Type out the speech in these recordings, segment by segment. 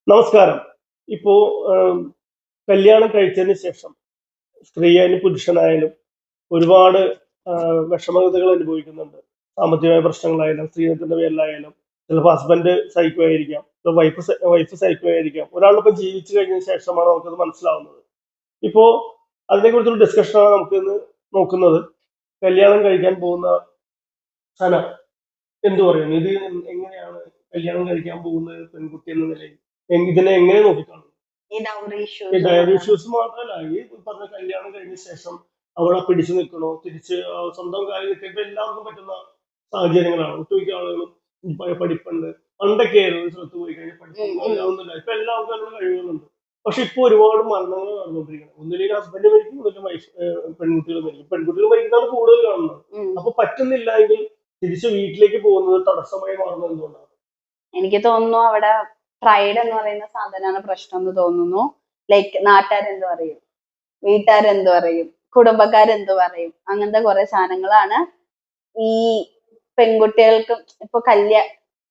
നമസ്കാരം. ഇപ്പോ കല്യാണം കഴിച്ചതിന് ശേഷം സ്ത്രീയായാലും പുരുഷനായാലും ഒരുപാട് വിഷമതകൾ അനുഭവിക്കുന്നുണ്ട്. സാമ്പത്തികമായ പ്രശ്നങ്ങളായാലും സ്ത്രീധനത്തിന്റെ പേരിലായാലും ചിലപ്പോൾ ഹസ്ബൻഡ് സൈക്കോ ആയിരിക്കാം, വൈഫ് സൈക്കോ ആയിരിക്കാം. ഒരാളിപ്പം ജീവിച്ചു കഴിഞ്ഞതിന് ശേഷമാണ് നമുക്കത് മനസ്സിലാവുന്നത്. ഇപ്പോ അതിനെക്കുറിച്ചുള്ള ഡിസ്കഷനാണ് നമുക്ക് ഇന്ന് നോക്കുന്നത്. കല്യാണം കഴിക്കാൻ പോകുന്ന സന എന്തു പറയുന്നു? ഇത് എങ്ങനെയാണ് കല്യാണം കഴിക്കാൻ പോകുന്നത് പെൺകുട്ടി എന്ന നിലയിൽ ഇതിനെ എങ്ങനെ നോക്കിക്കാണും? ഡയറി ഇഷ്യൂസ് മാത്രമല്ല, ഈ പറഞ്ഞ കല്യാണം കഴിഞ്ഞ ശേഷം അവിടെ പിടിച്ചു നിൽക്കണോ, തിരിച്ച് സ്വന്തം കാര്യം നിൽക്കുമ്പോൾ എല്ലാവർക്കും പറ്റുന്ന സാഹചര്യങ്ങളാണ്. ഒട്ടുമിക്ക ആളുകളും പഠിപ്പുണ്ട്. പണ്ടൊക്കെ ആയിരുന്നു ഒരു സ്ഥലത്ത് പോയി കഴിഞ്ഞാൽ പഠിപ്പൊന്നുമില്ല. ഇപ്പൊ എല്ലാവർക്കും അതിനുള്ള കഴിവുകളുണ്ട്. പക്ഷെ ഇപ്പൊ ഒരുപാട് മരണങ്ങൾ നടന്നുകൊണ്ടിരിക്കണം. ഒന്നിലേക്ക് ഹസ്ബൻഡ് മരിക്കും, ഒന്നിലും വൈഫ് പെൺകുട്ടികൾ മരിക്കും. പെൺകുട്ടികൾ മരിക്കുന്നതാണ് കൂടുതൽ കാണുന്നത്. അപ്പൊ പറ്റുന്നില്ല എങ്കിൽ തിരിച്ച് വീട്ടിലേക്ക് പോകുന്നത് തടസ്സമായി മാറുന്നത് എന്തുകൊണ്ടാണ്? എനിക്ക് തോന്നുന്നു അവിടെ പ്രൈഡ് എന്ന് പറയുന്ന സാധനമാണ് പ്രശ്നം എന്ന് തോന്നുന്നു. ലൈക്ക് നാട്ടുകാരെന്ത് പറയും, വീട്ടുകാരെന്ത് പറയും, കുടുംബക്കാരെന്ത് പറയും, അങ്ങനത്തെ കുറെ സാധനങ്ങളാണ് ഈ പെൺകുട്ടികൾക്ക് ഇപ്പൊ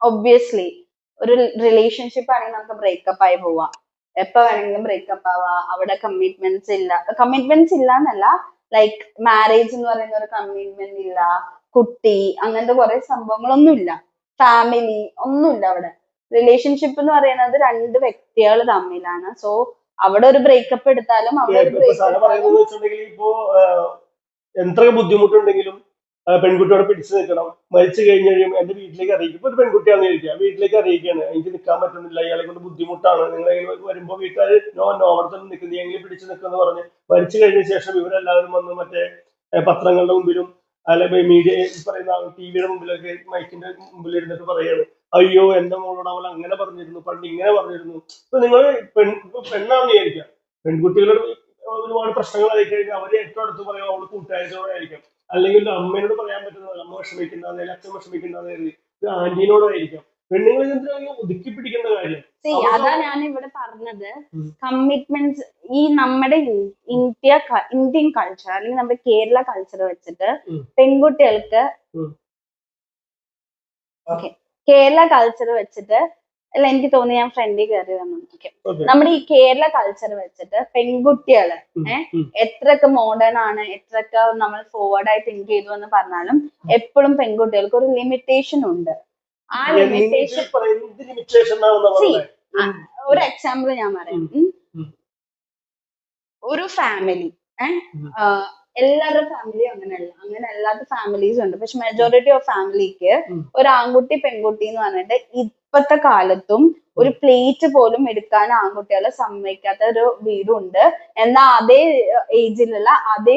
ഒബ്വിയസ്ലി ഒരു റിലേഷൻഷിപ്പ് ആണെങ്കിൽ നമുക്ക് ബ്രേക്കപ്പ് ആയി പോവാം, എപ്പോ വേണമെങ്കിലും ബ്രേക്കപ്പ് ആവാം. അവിടെ കമ്മിറ്റ്മെന്റ്സ് ഇല്ല എന്നല്ല, ലൈക്ക് മാരേജ് എന്ന് പറയുന്ന ഒരു കമ്മിറ്റ്മെന്റ് ഇല്ല, കുട്ടി അങ്ങനത്തെ കുറെ സംഭവങ്ങളൊന്നും ഇല്ല, ഫാമിലി ഒന്നുമില്ല. അവിടെ റിലേഷൻഷിപ്പ് എന്ന് പറയുന്നത് രണ്ട് വ്യക്തികൾ തമ്മിലാണ്. സോ അവിടെ ഒരു ബ്രേക്കപ്പ് എടുത്താലും ഇപ്പോ എത്ര ബുദ്ധിമുട്ടുണ്ടെങ്കിലും പെൺകുട്ടിയോടെ പിടിച്ചു നിൽക്കണം. മരിച്ചു കഴിഞ്ഞ് കഴിയുമ്പോൾ എന്റെ വീട്ടിലേക്ക് അറിയിക്കും. ഇപ്പൊ ഒരു പെൺകുട്ടിയാണെന്ന് ചോദിക്കുക, വീട്ടിലേക്ക് അറിയിക്കുകയാണ്, എനിക്ക് നിൽക്കാൻ പറ്റുന്നില്ല, ഇയാളെ കൊണ്ട് ബുദ്ധിമുട്ടാണ്, നിങ്ങൾ വരുമ്പോ വീട്ടുകാർ അവിടെ തന്നെ നിൽക്കുന്നത്, എങ്കിലും പിടിച്ചു നിൽക്കുമെന്ന് പറഞ്ഞ് മരിച്ചു കഴിഞ്ഞ ശേഷം ഇവരെല്ലാവരും വന്ന് മറ്റേ പത്രങ്ങളുടെ മുമ്പിലും അല്ലെങ്കിൽ മീഡിയ പറയുന്ന ടിവിയുടെ മുമ്പിലൊക്കെ മൈക്കിന്റെ മുമ്പിൽ ഇരുന്നിട്ട് പറയാണ്, അയ്യോ എന്റെ മോളോട് അവൾ അങ്ങനെ പറഞ്ഞിരുന്നു, പണ്ട് ഇങ്ങനെ പറഞ്ഞിരുന്നു. ഇപ്പൊ നിങ്ങൾ പെണ്ണാണെന്ന് വിചാരിക്കാം, പെൺകുട്ടികളുടെ ഒരുപാട് പ്രശ്നങ്ങളായി കഴിഞ്ഞാൽ അവരെ ഏറ്റവും അടുത്ത് പറയാം അവള് കൂട്ടുകാരിയോടായിരിക്കും, അല്ലെങ്കിൽ അമ്മേനോട് പറയാൻ പറ്റുന്നത് അമ്മ വിഷമിക്കുന്ന അച്ഛൻ വിഷമിക്കുന്ന ആന്റീനോടായിരിക്കാം. പെണ്ണുങ്ങൾ ഒതുക്കി പിടിക്കേണ്ട കാര്യം അതാ ഞാൻ ഇവിടെ പറഞ്ഞത്. കമ്മിറ്റ്മെന്റ്സ് ഈ നമ്മുടെ ഇന്ത്യൻ കൾച്ചർ അല്ലെങ്കിൽ നമ്മുടെ കേരള കൾച്ചർ വെച്ചിട്ട് പെൺകുട്ടികൾക്ക് കേരള കൾച്ചർ വെച്ചിട്ട് അല്ല, എനിക്ക് തോന്നി ഞാൻ ഫ്രണ്ടിൽ കയറി വന്നു. നമ്മുടെ ഈ കേരള കൾച്ചർ വെച്ചിട്ട് പെൺകുട്ടികള് എത്രയൊക്കെ മോഡേൺ ആണ്, എത്രയൊക്കെ നമ്മൾ ഫോർവേഡ് തിങ്ക് ചെയ്തു എന്ന് പറഞ്ഞാലും എപ്പോഴും പെൺകുട്ടികൾക്ക് ഒരു ലിമിറ്റേഷൻ ഉണ്ട്. ആ ലിമിറ്റേഷൻ ഒരു എക്സാമ്പിൾ ഞാൻ പറയാം. ഒരു ഫാമിലി എല്ലാവരുടെ ഫാമിലി അങ്ങനെ അല്ലാത്ത ഫാമിലീസ് ഉണ്ട്. പക്ഷെ മെജോറിറ്റി ഓഫ് ഫാമിലിക്ക് ഒരു ആൺകുട്ടി പെൺകുട്ടി എന്ന് പറഞ്ഞിട്ട് ഇപ്പത്തെ കാലത്തും ഒരു പ്ലേറ്റ് പോലും എടുക്കാൻ ആൺകുട്ടികളെ സമ്മതിക്കാത്ത ഒരു വീടുണ്ട്. എന്നാൽ അതേ ഏജിലുള്ള അതേ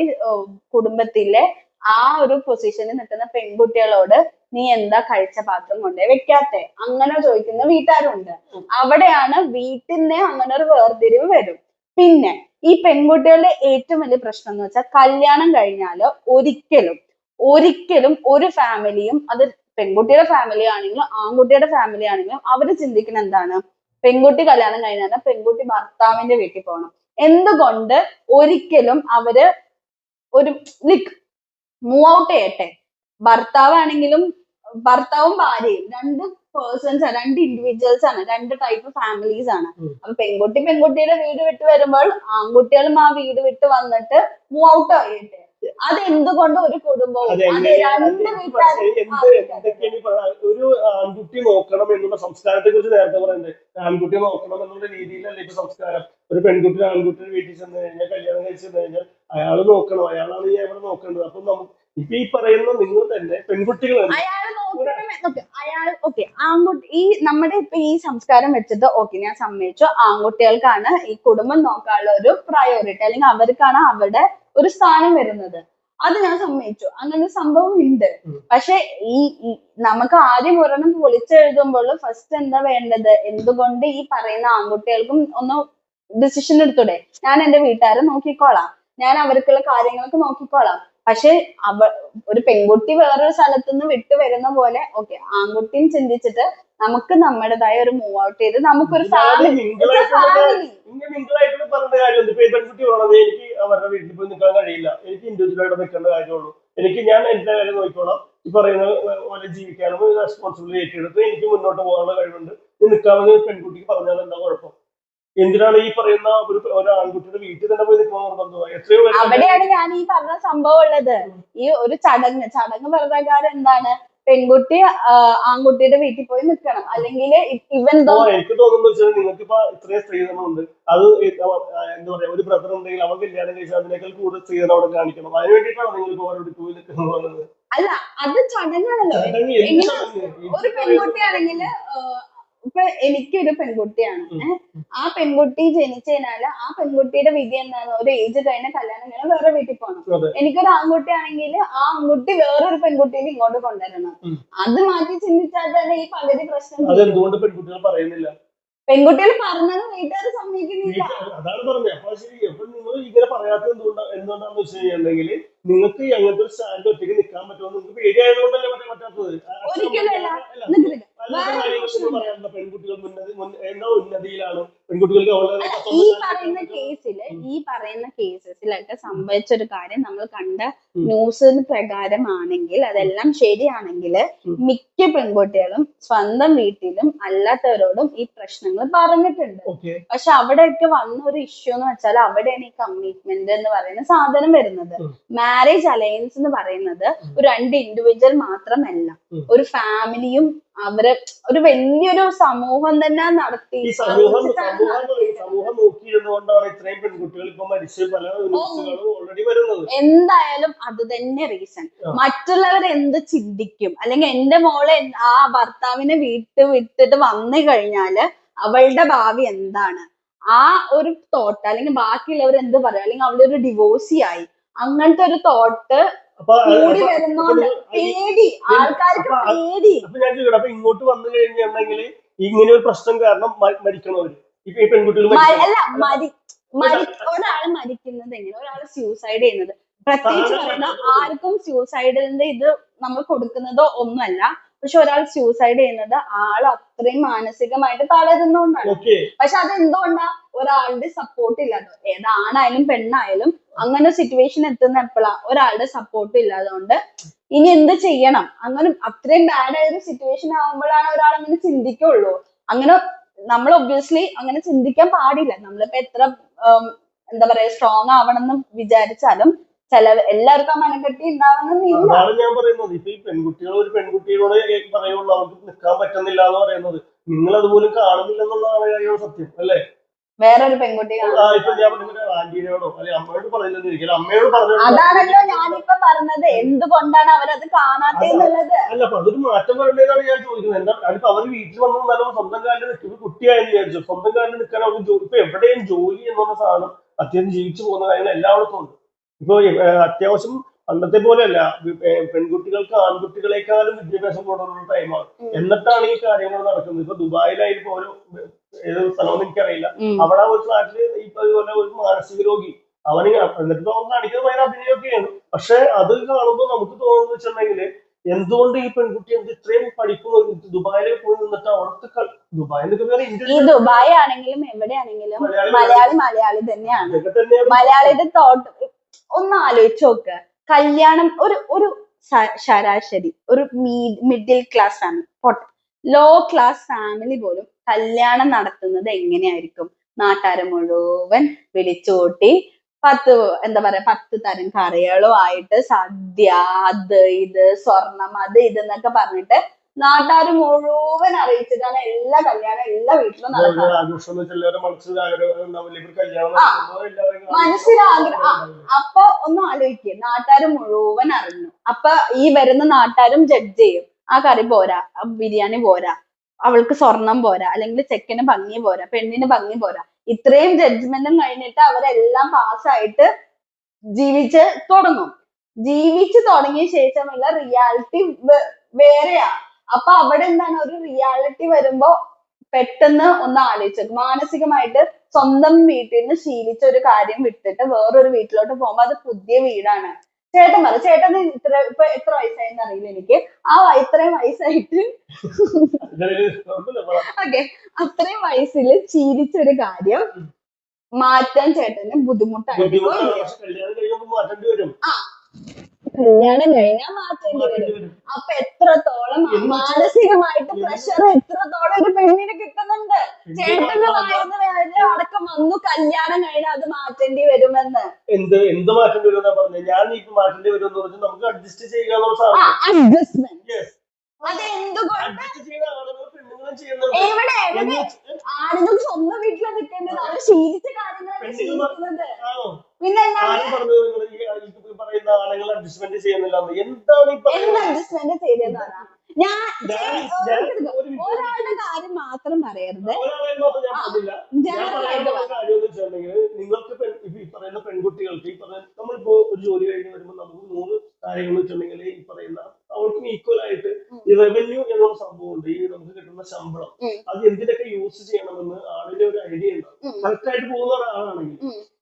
കുടുംബത്തിലെ ആ ഒരു പൊസിഷനിൽ നിൽക്കുന്ന പെൺകുട്ടികളോട് നീ എന്താ കഴിച്ച പാത്രം കൊണ്ടേ വെക്കാത്തെ അങ്ങനെ ചോദിക്കുന്ന വീട്ടുകാരുണ്ട്. അവിടെയാണ് വീട്ടിൽ അങ്ങനെ ഒരു വേർതിരിവ് വരും. പിന്നെ ഈ പെൺകുട്ടികളുടെ ഏറ്റവും വലിയ പ്രശ്നം എന്ന് വെച്ചാൽ കല്യാണം കഴിഞ്ഞാല് ഒരിക്കലും ഒരു ഫാമിലിയും, അത് പെൺകുട്ടിയുടെ ഫാമിലി ആണെങ്കിലും ആൺകുട്ടിയുടെ ഫാമിലി ആണെങ്കിലും, അവര് ചിന്തിക്കുന്ന എന്താണ്, പെൺകുട്ടി കല്യാണം കഴിഞ്ഞാൽ പെൺകുട്ടി ഭർത്താവിന്റെ വീട്ടിൽ പോകണം. എന്തുകൊണ്ട് ഒരിക്കലും അവര് ഒരു മൂവ് ഔട്ട് ചെയ്യട്ടെ. ഭർത്താവാണെങ്കിലും ഭർത്താവും ഭാര്യയും രണ്ട് പേഴ്സൺസ് ആണ്, രണ്ട് ഇൻഡിവിജ്വൽസ് ആണ്, രണ്ട് ടൈപ്പ് ഫാമിലീസ് ആണ്. അപ്പൊ പെൺകുട്ടിയുടെ വീട് വിട്ട് വരുമ്പോൾ ആൺകുട്ടികളും ആ വീട് വിട്ട് വന്നിട്ട് മൂവ് ഔട്ട് ആയിട്ട് അതെന്തുകൊണ്ട് ഒരു കുടുംബവും ഒരു ആൺകുട്ടി നോക്കണം എന്നുള്ള സംസ്കാരത്തെ കുറിച്ച് നേരത്തെ പറയുന്നത്, ആൺകുട്ടി നോക്കണം എന്നുള്ള രീതിയിലല്ല ഇപ്പൊ സംസ്കാരം. ഒരു പെൺകുട്ടി ആൺകുട്ടിയുടെ വീട്ടിൽ ചെന്ന് കഴിഞ്ഞാൽ കല്യാണം കഴിച്ചു ചെന്ന് കഴിഞ്ഞാൽ അയാള് നോക്കണം, അയാളാണ് ഈ അവിടെ നോക്കേണ്ടത്. അപ്പൊ നമുക്ക് ഇപ്പൊ ഈ പറയുന്ന നിങ്ങൾ തന്നെ പെൺകുട്ടികളാണ് ആൺകുട്ടി ഈ നമ്മുടെ ഇപ്പൊ ഈ സംസ്കാരം വെച്ചിട്ട് ഞാൻ സമ്മതിച്ചു, ആൺകുട്ടികൾക്കാണ് ഈ കുടുംബം നോക്കാനുള്ള ഒരു പ്രയോറിറ്റി, അല്ലെങ്കിൽ അവർക്കാണ് അവരുടെ ഒരു സ്ഥാനം വരുന്നത്. അത് ഞാൻ സമ്മതിച്ചു, അങ്ങനെ ഒരു സംഭവം ഉണ്ട്. പക്ഷെ ഈ നമുക്ക് ആദ്യം ഒരെണ്ണം പൊളിച്ചെഴുതുമ്പോൾ ഫസ്റ്റ് എന്താ വേണ്ടത്, എന്തുകൊണ്ട് ഈ പറയുന്ന ആൺകുട്ടികൾക്കും ഒന്ന് ഡിസിഷൻ എടുത്തൂടെ, ഞാൻ എന്റെ വീട്ടുകാരെ നോക്കിക്കോളാം, ഞാൻ അവർക്കുള്ള കാര്യങ്ങളൊക്കെ നോക്കിക്കോളാം. പക്ഷെ ഒരു പെൺകുട്ടി വേറൊരു സ്ഥലത്തുനിന്ന് വിട്ടു വരുന്ന പോലെ ആൺകുട്ടിയും ചിന്തിച്ചിട്ട് നമുക്ക് നമ്മുടേതായ ഒരു മൂവ് ഔട്ട് ചെയ്ത് നമുക്കൊരു ഫാമിലി പറഞ്ഞ കാര്യം. പെൺകുട്ടി വേണത് എനിക്ക് അവരുടെ വീട്ടിൽ പോയി നിൽക്കാൻ കഴിയില്ല, എനിക്ക് ഇൻഡിവിജ്വൽ ആയിട്ട് നിൽക്കേണ്ട കാര്യമുള്ളൂ, ഞാൻ എന്റെ കാര്യം നോക്കിക്കോളാം, ഈ പറയുന്ന പോലെ ജീവിക്കാനും റെസ്പോൺസിബിലിറ്റി ഏറ്റെടുത്ത് എനിക്ക് മുന്നോട്ട് പോകാനുള്ള കഴിവുണ്ട്, നീ നിൽക്കാമെന്ന് പെൺകുട്ടിക്ക് പറഞ്ഞാൽ എന്താ കുഴപ്പം? എന്തിനാണ് ഈ പറയുന്ന ഒരു ആൺകുട്ടിയുടെ വീട്ടിൽ തന്നെ പോയി നിൽക്കണം നിർബന്ധമായി? എത്രയോ പേര് അവിടെയാണ് ഞാൻ ഈ പറഞ്ഞ സംഭവം ഉള്ളത്. ഈ ഒരു ചടങ്ങ് പ്രകാരം എന്താണ്, പെൺകുട്ടി ആൺകുട്ടിയുടെ വീട്ടിൽ പോയി നിൽക്കണം, അല്ലെങ്കിൽ ഇവൻ എനിക്ക് തോന്നുന്നു വെച്ചാൽ നിങ്ങൾക്ക് ഇപ്പൊ ഇത്രയും സ്ത്രീധനമുണ്ട്, അത് എന്താ പറയാ, ഒരു ബ്രദർ ഉണ്ടെങ്കിൽ അവൻ കല്യാണം കഴിച്ചാൽ അതിനേക്കാൾ കൂടുതൽ സ്ത്രീധനം അവിടെ കാണിക്കണം. അതിന് വേണ്ടിയിട്ടാണ് നിങ്ങൾക്ക് അവരോട് പോയി നിൽക്കുന്നത്. അല്ല, അത് ചടങ്ങാണല്ലോ. ഒരു പെൺകുട്ടിയാണെങ്കിൽ ഇപ്പൊ എനിക്കൊരു പെൺകുട്ടിയാണ്, ആ പെൺകുട്ടി ജനിച്ചതിനാല് ആ പെൺകുട്ടിയുടെ വിധി എന്താണ്, ഒരു ഏജ് കഴിഞ്ഞ കല്യാണം കഴിഞ്ഞാൽ വേറെ വീട്ടിൽ പോകണം. എനിക്കൊരു ആൺകുട്ടിയാണെങ്കിൽ ആ ആൺകുട്ടി വേറൊരു പെൺകുട്ടീനെ ഇങ്ങോട്ട് കൊണ്ടുവരണം. അത് മാറ്റി ചിന്തിച്ചാൽ തന്നെ ഈ പകുതി പ്രശ്നം. അതെന്തുകൊണ്ട് പെൺകുട്ടികൾ പറയുന്നില്ല? പെൺകുട്ടികൾ പറഞ്ഞത് വീട്ടുകാർ സമ്മതിക്കുന്നില്ല. അതാണ് പറഞ്ഞത്. അപ്പൊ ശരി, അപ്പൊ നിങ്ങൾ ഇങ്ങനെ പറയാത്തത് എന്തുകൊണ്ടാന്ന് വെച്ച് കഴിഞ്ഞിട്ടുണ്ടെങ്കിൽ നിങ്ങൾക്ക് അങ്ങനത്തെ ഒരു സ്റ്റാൻഡ് ഒറ്റയ്ക്ക് നിൽക്കാൻ പറ്റുമോ? നിങ്ങൾക്ക് പേടിയായതുകൊണ്ടല്ലേ പറ്റാത്തത്? പെൺകുട്ടികൾ എന്താ ഉന്നതിയിലാണ് പെൺകുട്ടികൾക്ക് ഈ പറയുന്ന കേസസിലൊക്കെ സംഭവിച്ചൊരു കാര്യം നമ്മൾ കണ്ട ന്യൂസിന് പ്രകാരമാണെങ്കിൽ, അതെല്ലാം ശരിയാണെങ്കിൽ മിക്ക പെൺകുട്ടികളും സ്വന്തം വീട്ടിലും അല്ലാത്തവരോടും ഈ പ്രശ്നങ്ങൾ പറഞ്ഞിട്ടുണ്ട്. പക്ഷെ അവിടെയൊക്കെ വന്ന ഒരു ഇഷ്യൂ എന്ന് വെച്ചാൽ അവിടെയാണ് ഈ കമ്മിറ്റ്മെന്റ് എന്ന് പറയുന്ന സാധനം വരുന്നത്. മാരേജ് അലയൻസ് എന്ന് പറയുന്നത് ഒരു 2 ഇൻഡിവിജ്വൽ മാത്രമല്ല, ഒരു ഫാമിലിയും അവര് ഒരു വലിയൊരു സമൂഹം തന്നെ നടത്തി. സമൂഹം നോക്കിയിരുന്നുകൊണ്ടാണ് ഇത്രയും പെൺകുട്ടികൾ ഇപ്പൊ മരിച്ച് പല ഓൾറെഡി വരുന്നത്. എന്തായാലും അത് തന്നെ റീസൺ. മറ്റുള്ളവർ എന്ത് ചിന്തിക്കും, അല്ലെങ്കിൽ എന്റെ മോളെ ആ ഭർത്താവിനെ വിട്ടിട്ട് വന്നു കഴിഞ്ഞാല് അവളുടെ ഭാവി എന്താണ്, ആ ഒരു തോട്ട്, അല്ലെങ്കിൽ ബാക്കിയുള്ളവർ എന്ത് പറയും, അല്ലെങ്കിൽ അവളൊരു ഡിവോഴ്സി ആയി, അങ്ങനത്തെ ഒരു തോട്ട് കൂടി വരുന്നോണ്ട് പേടി, ആൾക്കാർക്ക് പേടി. അപ്പൊ ഞാൻ ചോദിക്കട്ടെ, അപ്പൊ ഇങ്ങോട്ട് വന്നു കഴിഞ്ഞിട്ടുണ്ടെങ്കിൽ ഇങ്ങനെ ഒരു പ്രശ്നം കാരണം മരിക്കണവര് ഈ പെൺകുട്ടികൾ ഒരാള് മരിക്കുന്നത് എങ്ങനെ, ഒരാള് സൂസൈഡ് ചെയ്യുന്നത്, പ്രത്യേകിച്ച് പറയുന്ന ആർക്കും സൂസൈഡിന്റെ ഇത് നമ്മൾ കൊടുക്കുന്നതോ ഒന്നുമല്ല. പക്ഷെ ഒരാൾ സൂസൈഡ് ചെയ്യുന്നത് ആൾ അത്രയും മാനസികമായിട്ട് തളരുന്നോണ്ടാണ്. പക്ഷെ അതെന്തുകൊണ്ടാ, ഒരാളുടെ സപ്പോർട്ട് ഇല്ലാതെ, ഏതാണായാലും പെണ്ണായാലും അങ്ങനെ സിറ്റുവേഷൻ എത്തുന്ന എപ്പോഴാ, ഒരാളുടെ സപ്പോർട്ട് ഇല്ലാത്തതുകൊണ്ട് ഇനി എന്ത് ചെയ്യണം, അങ്ങനെ അത്രയും ബാഡ് ആയ ഒരു സിറ്റുവേഷൻ ആകുമ്പോഴാണ് ഒരാൾ അങ്ങനെ ചിന്തിക്കുള്ളൂ. അങ്ങനെ നമ്മൾ ഒബ്വിയസ്ലി അങ്ങനെ ചിന്തിക്കാൻ പാടില്ല. നമ്മളിപ്പോ എത്ര എന്താ പറയാ സ്ട്രോങ് ആവണം എന്ന് വിചാരിച്ചാലും എല്ലാവർക്കും ആ മനക്കെട്ടി ഉണ്ടാവണമെന്നില്ല. അതാണ് ഞാൻ പറയുന്നത്. ഇപ്പൊ ഈ പെൺകുട്ടികൾ ഒരു പെൺകുട്ടിയോട് പറയുള്ളൂ അവർക്ക് നിൽക്കാൻ പറ്റുന്നില്ല എന്ന് പറയുന്നത്, നിങ്ങൾ അതുപോലും കാണുന്നില്ലെന്നുള്ളതാണ് കാര്യമാണ് സത്യം, അല്ലേ? വേറൊരു പെൺകുട്ടി ഇപ്പൊ ഞാൻ ആന്റീനോടോ അല്ലെങ്കിൽ അമ്മയോട് പറയുന്നത്, അമ്മയോട് പറഞ്ഞു. അതാണല്ലോ ഞാനിപ്പോ പറഞ്ഞത്, എന്തുകൊണ്ടാണ് അവരത് കാണാത്തെന്നുള്ളത്. അല്ല, അപ്പൊ അതൊരു മാറ്റം വരേണ്ടതാണ് ഞാൻ ചോദിക്കുന്നത്. എന്താ അതിപ്പോ അവർ വീട്ടിൽ വന്നതാലും സ്വന്തം കാലിൽ നിൽക്കും, കുട്ടിയായെന്ന് വിചാരിച്ചു, സ്വന്തം കാലിൽ നിൽക്കാൻ അവർക്ക് ഇപ്പൊ എവിടെയും ജോലി എന്നുള്ള സാധനം അത്യാവശ്യം ജീവിച്ചു പോകുന്ന കാര്യങ്ങൾ എല്ലായിടത്തും ഉണ്ട്. ഇപ്പൊ അത്യാവശ്യം പണ്ടത്തെ പോലെയല്ല, പെൺകുട്ടികൾക്ക് ആൺകുട്ടികളെക്കാളും വിദ്യാഭ്യാസം കൂടുതലുള്ള ടൈമാണ്. എന്നിട്ടാണ് ഈ കാര്യങ്ങൾ നടക്കുന്നത്. ഇപ്പൊ ദുബായിലായാലും ഓരോ ഏത് സ്ഥലമൊന്നും എനിക്കറിയില്ല, അവിടെ ഒരു ഫ്ലാറ്റില് ഇപ്പൊ ഇതുപോലെ ഒരു മാനസിക രോഗി, അവന് എന്നിട്ട് നമുക്ക് കാണിക്കുന്നത് ഭയങ്കര അഭിനയൊക്കെയാണ്. പക്ഷെ അത് കാണുമ്പോൾ നമുക്ക് തോന്നുന്നത് വെച്ചിട്ടുണ്ടെങ്കിൽ എന്തുകൊണ്ട് ഈ പെൺകുട്ടി ഇത്രയും പഠിപ്പ് ദുബായിൽ പോയി നിന്നിട്ട് അവിടുത്തെ ദുബായ് ആണെങ്കിലും എവിടെയാണെങ്കിലും മലയാളി തന്നെയാണ്. മലയാളിയുടെ തോട്ട് ഒന്ന് ആലോചിച്ച് നോക്ക്. കല്യാണം ഒരു ശരാശരി ഒരു middle class family, low class family പോലും കല്യാണം നടത്തുന്നത് എങ്ങനെയായിരിക്കും? നാട്ടാരെ മുഴുവൻ വിളിച്ചുകൂട്ടി 10 തരം കറികളും ആയിട്ട് സദ്യ, അത് ഇത് സ്വർണം, അത് ഇതെന്നൊക്കെ പറഞ്ഞിട്ട് നാട്ടാര് മുഴുവൻ അറിയിച്ചിട്ടാണ് എല്ലാ കല്യാണം എല്ലാ വീട്ടിലും നടക്കുന്നത്. മനസ്സിലാഗ്രഹം. അപ്പൊ ഒന്ന് ആലോചിക്കുക, നാട്ടാര് മുഴുവൻ അറിഞ്ഞു. അപ്പൊ ഈ വരുന്ന നാട്ടാരും ജഡ്ജ് ചെയ്യും, ആ കറി പോരാ, ബിരിയാണി പോരാ, അവൾക്ക് സ്വർണം പോരാ, അല്ലെങ്കിൽ ചെക്കന് ഭംഗി പോരാ, പെണ്ണിന് ഭംഗി പോരാ. ഇത്രയും ജഡ്ജ്മെന്റും കഴിഞ്ഞിട്ട് അവരെല്ലാം പാസ്സായിട്ട് ജീവിച്ച് തുടങ്ങും. ജീവിച്ചു തുടങ്ങിയ ശേഷമുള്ള റിയാലിറ്റി വേറെയാ. അപ്പൊ അവിടെ എന്താണ്, ഒരു റിയാലിറ്റി വരുമ്പോ പെട്ടെന്ന് ഒന്ന് ആലോചിച്ചു, മാനസികമായിട്ട് സ്വന്തം വീട്ടിൽ നിന്ന് ശീലിച്ച ഒരു കാര്യം വിട്ടിട്ട് വേറൊരു വീട്ടിലോട്ട് പോകുമ്പോ അത് പുതിയ വീടാണ്. ചേട്ടന് ഇപ്പൊ എത്ര വയസ്സായെന്ന് അറിയില്ല എനിക്ക്. ഇത്രയും വയസ്സായിട്ട് ഓക്കെ, അത്രയും വയസ്സിൽ ശീലിച്ചൊരു കാര്യം മാറ്റാൻ ചേട്ടന് ബുദ്ധിമുട്ടായിരിക്കും. കല്യാണം കഴിഞ്ഞാൽ മാറ്റേണ്ടി വരും. അപ്പൊ എത്രത്തോളം മാനസികമായിട്ട് പ്രഷർ എത്രത്തോളം ഒരു പെണ്ണിന് കിട്ടുന്നുണ്ട്. ചേട്ടന്റെ വായന വരെ അടക്കം വന്നു കല്യാണം കഴിഞ്ഞാൽ അത് മാറ്റേണ്ടി വരുമെന്ന്. എന്ത് മാറ്റേണ്ടി വരും പറഞ്ഞത്? ഞാൻ ഈ മാറ്റേണ്ടി വരും എന്ന് പറഞ്ഞാൽ നമുക്ക് അഡ്ജസ്റ്റ് ചെയ്യുക. അഡ്ജസ്റ്റ്മെന്റ് അതെന്തുകൊണ്ട് എവിടെ എവിടെ ആണുങ്ങൾ സ്വന്തം വീട്ടിൽ നിൽക്കേണ്ടത്? അവർ ശീലിച്ച കാര്യങ്ങളൊക്കെ ശീലിക്കുന്നത്. പിന്നെ പറയുന്ന ആളുകൾ അഡ്ജസ്റ്റ്മെന്റ് ചെയ്യുന്നില്ല. എന്താണ് അഡ്ജസ്റ്റ്മെന്റ് ചെയ്തതെന്ന് പറഞ്ഞാൽ ഞാൻ ഒരാളുടെ കാര്യം മാത്രം പറയരുത്. നിങ്ങൾക്ക് ഈ പറയുന്ന പെൺകുട്ടികൾക്ക് ഈ പറയുന്ന നമ്മളിപ്പോ ഒരു ജോലി കഴിഞ്ഞ് വരുമ്പോൾ നമുക്ക് 100 കാര്യങ്ങൾ വെച്ചിട്ടുണ്ടെങ്കിൽ ഈ പറയുന്ന അവൾക്കും ഈക്വൽ ആയിട്ട് ഈ റവന്യൂ എന്നുള്ള സംഭവമുണ്ട്. ഈ നമുക്ക് കിട്ടുന്ന ശമ്പളം അത് എന്തിനൊക്കെ യൂസ് ചെയ്യണമെന്ന് ആളിന്റെ ഒരു ഐഡിയ ഉണ്ടാവും. കറക്റ്റ് ആയിട്ട് പോകുന്ന ഒരാളാണെങ്കിൽ.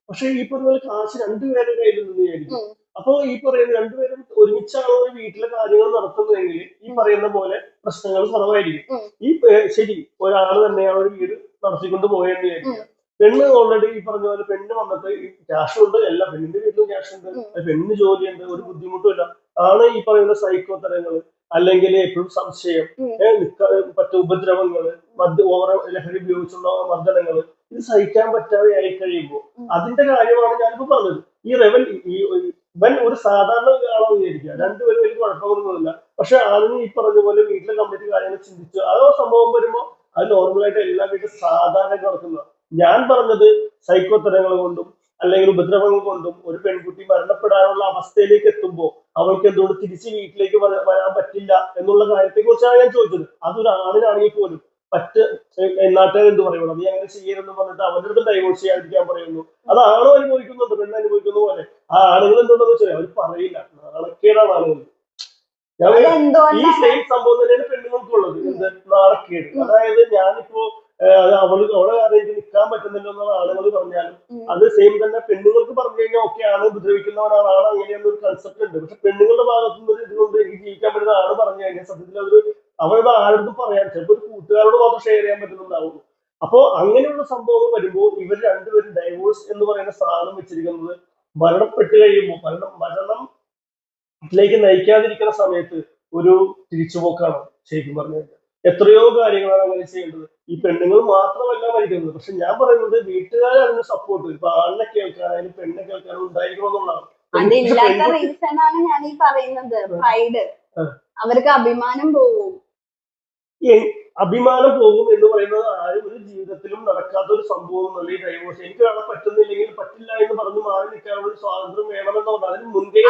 പക്ഷെ ഈ പറഞ്ഞ കാശ് രണ്ടുപേരുടെ കയ്യിൽ നിന്നായിരിക്കും. അപ്പൊ ഈ പറയുന്ന രണ്ടുപേരും ഒരുമിച്ചാണോ ഒരു വീട്ടിലെ കാര്യങ്ങൾ നടത്തുന്നതെങ്കിൽ ഈ പറയുന്ന പോലെ പ്രശ്നങ്ങൾ കുറവായിരിക്കും. ഈ ശരി ഒരാള് തന്നെയാണ് ഒരു വീട് നടത്തിക്കൊണ്ട് പോയെന്ന് വിചാരിക്കുക. പെണ്ണ് ഓൾറെഡി ഈ പറഞ്ഞ പോലെ പെണ്ണ് വന്നിട്ട് ക്യാഷ് ഉണ്ട്, എല്ലാ പെണ്ണിന്റെ വീട്ടിലും ക്യാഷ് ഉണ്ട്, പെണ്ണിന് ജോലിയുണ്ട്, ഒരു ബുദ്ധിമുട്ടുമില്ല. ആണ് ഈ പറയുന്ന സൈക്കോ തരങ്ങള് അല്ലെങ്കിൽ എപ്പോഴും സംശയം, മറ്റു ഉപദ്രവങ്ങള്, ഓവർ ലഹരി ഉപയോഗിച്ചുള്ള മർദ്ദനങ്ങള്, ഇത് സഹിക്കാൻ പറ്റാതെ ആയി കഴിയുമ്പോൾ അതിന്റെ കാര്യമാണ് ഞാനിപ്പോ പറഞ്ഞത്. ഈ ഇവൻ ഒരു സാധാരണ ആളാന്ന് വിചാരിക്കുക, രണ്ടുപേരും വലിയ കുഴപ്പമൊന്നുമില്ല. പക്ഷെ അതിന് ഈ പറഞ്ഞ പോലെ വീട്ടിലെ കംപ്ലീറ്റ് കാര്യങ്ങൾ ചിന്തിച്ചു ആ സംഭവം വരുമ്പോൾ അത് നോർമലായിട്ട് എല്ലാ വീട്ടിലും സാധാരണ നടക്കുന്നത്. ഞാൻ പറഞ്ഞത് സൈക്കോ തരങ്ങൾ കൊണ്ടും അല്ലെങ്കിൽ ഉപദ്രവങ്ങൾ കൊണ്ടും ഒരു പെൺകുട്ടി മരണപ്പെടാനുള്ള അവസ്ഥയിലേക്ക് എത്തുമ്പോൾ അവൾക്ക് എന്തുകൊണ്ട് തിരിച്ച് വീട്ടിലേക്ക് വരാൻ പറ്റില്ല എന്നുള്ള കാര്യത്തെ കുറിച്ചാണ് ഞാൻ ചോദിച്ചത്. അതൊരു ആണിനാണെങ്കിൽ പോലും നാട്ടുകാർ എന്ത് പറയുള്ളൂ, നീ അങ്ങനെ ചെയ്യരുതെന്ന് പറഞ്ഞിട്ട് അവരുടെ അടുത്ത് ഡൈവോഴ്സ് ചെയ്യാതിരിക്കാൻ പറയുന്നു. അത് ആണോ അനുഭവിക്കുന്നുണ്ട്, പെണ്ണ് അനുഭവിക്കുന്ന പോലെ. ആ ആളുകൾ എന്തുകൊണ്ടെന്ന് വെച്ചാൽ അവർ പറയില്ല, നാണക്കേടാണ് ആളുകൾ. ഈ സെയിം സംഭവം തന്നെയാണ് പെണ്ണുങ്ങൾക്കുള്ളത്, നാണക്കേട്. അതായത് ഞാനിപ്പോ അവളെ കാരണം എനിക്ക് നിൽക്കാൻ പറ്റുന്നില്ല എന്നുള്ള ആളുകൾ പറഞ്ഞാലും അത് സെയിം തന്നെ പെണ്ണുങ്ങൾക്ക് പറഞ്ഞു കഴിഞ്ഞാൽ ഓക്കെ ആണ് ഉപദ്രവിക്കുന്നവരാണ് അങ്ങനെയുള്ള ഒരു കൺസെപ്റ്റ് ഉണ്ട്. പക്ഷെ പെണ്ണുങ്ങളുടെ ഭാഗത്തുനിന്ന് ഇതുകൊണ്ട് എനിക്ക് ജീവിക്കാൻ പറ്റുന്ന ആള് പറഞ്ഞു കഴിഞ്ഞാൽ സത്യത്തിൽ അതൊരു അവരുടെ ആരോടും പറയാൻ ചിലപ്പോൾ ഒരു കൂട്ടുകാരോട് മാത്രം ഷെയർ ചെയ്യാൻ പറ്റുന്നുണ്ടാവുള്ളൂ. അപ്പോ അങ്ങനെയുള്ള സംഭവങ്ങൾ വരുമ്പോൾ ഇവർ രണ്ടുപേരും ഡൈവോഴ്സ് എന്ന് പറയുന്ന സാധനം വെച്ചിരിക്കുന്നത് മരണപ്പെട്ട് കഴിയുമ്പോൾ മരണത്തിലേക്ക് നയിക്കാതിരിക്കുന്ന സമയത്ത് ഒരു തിരിച്ചുപോക്കാണ് ശരിക്കും പറഞ്ഞു കഴിഞ്ഞാൽ. എത്രയോ കാര്യങ്ങളാണ് അങ്ങനെ ചെയ്യേണ്ടത്. ഈ പെണ്ണുങ്ങൾ മാത്രമല്ല മരിക്കുന്നത്. പക്ഷെ ഞാൻ പറയുന്നത് വീട്ടുകാർ അതിന് സപ്പോർട്ട് ഇപ്പൊ ആളിനെ കേൾക്കാനായാലും പെണ്ണെ കേൾക്കാനും ഉണ്ടായിരിക്കണമെന്നുള്ളതാണ്. അതില്ലാത്ത റീസൺ ആണ് ഞാൻ ഈ പറയുന്നത്. പ്രൈഡ്, അവർക്ക് അഭിമാനം പോകും. അഭിമാനം പോകും എന്ന് പറയുന്നത് ആരും ഒരു ജീവിതത്തിലും നടക്കാത്ത ഒരു സംഭവം എന്നല്ല ഈ ഡൈവോഴ്സ്. എനിക്ക് ഒരാളെ പറ്റുന്നില്ലെങ്കിൽ പറ്റില്ല എന്ന് പറഞ്ഞ് മാറി നിൽക്കാനുള്ള ഒരു സ്വാതന്ത്ര്യം വേണമെന്നുണ്ട്. അതിന് മുൻകൈ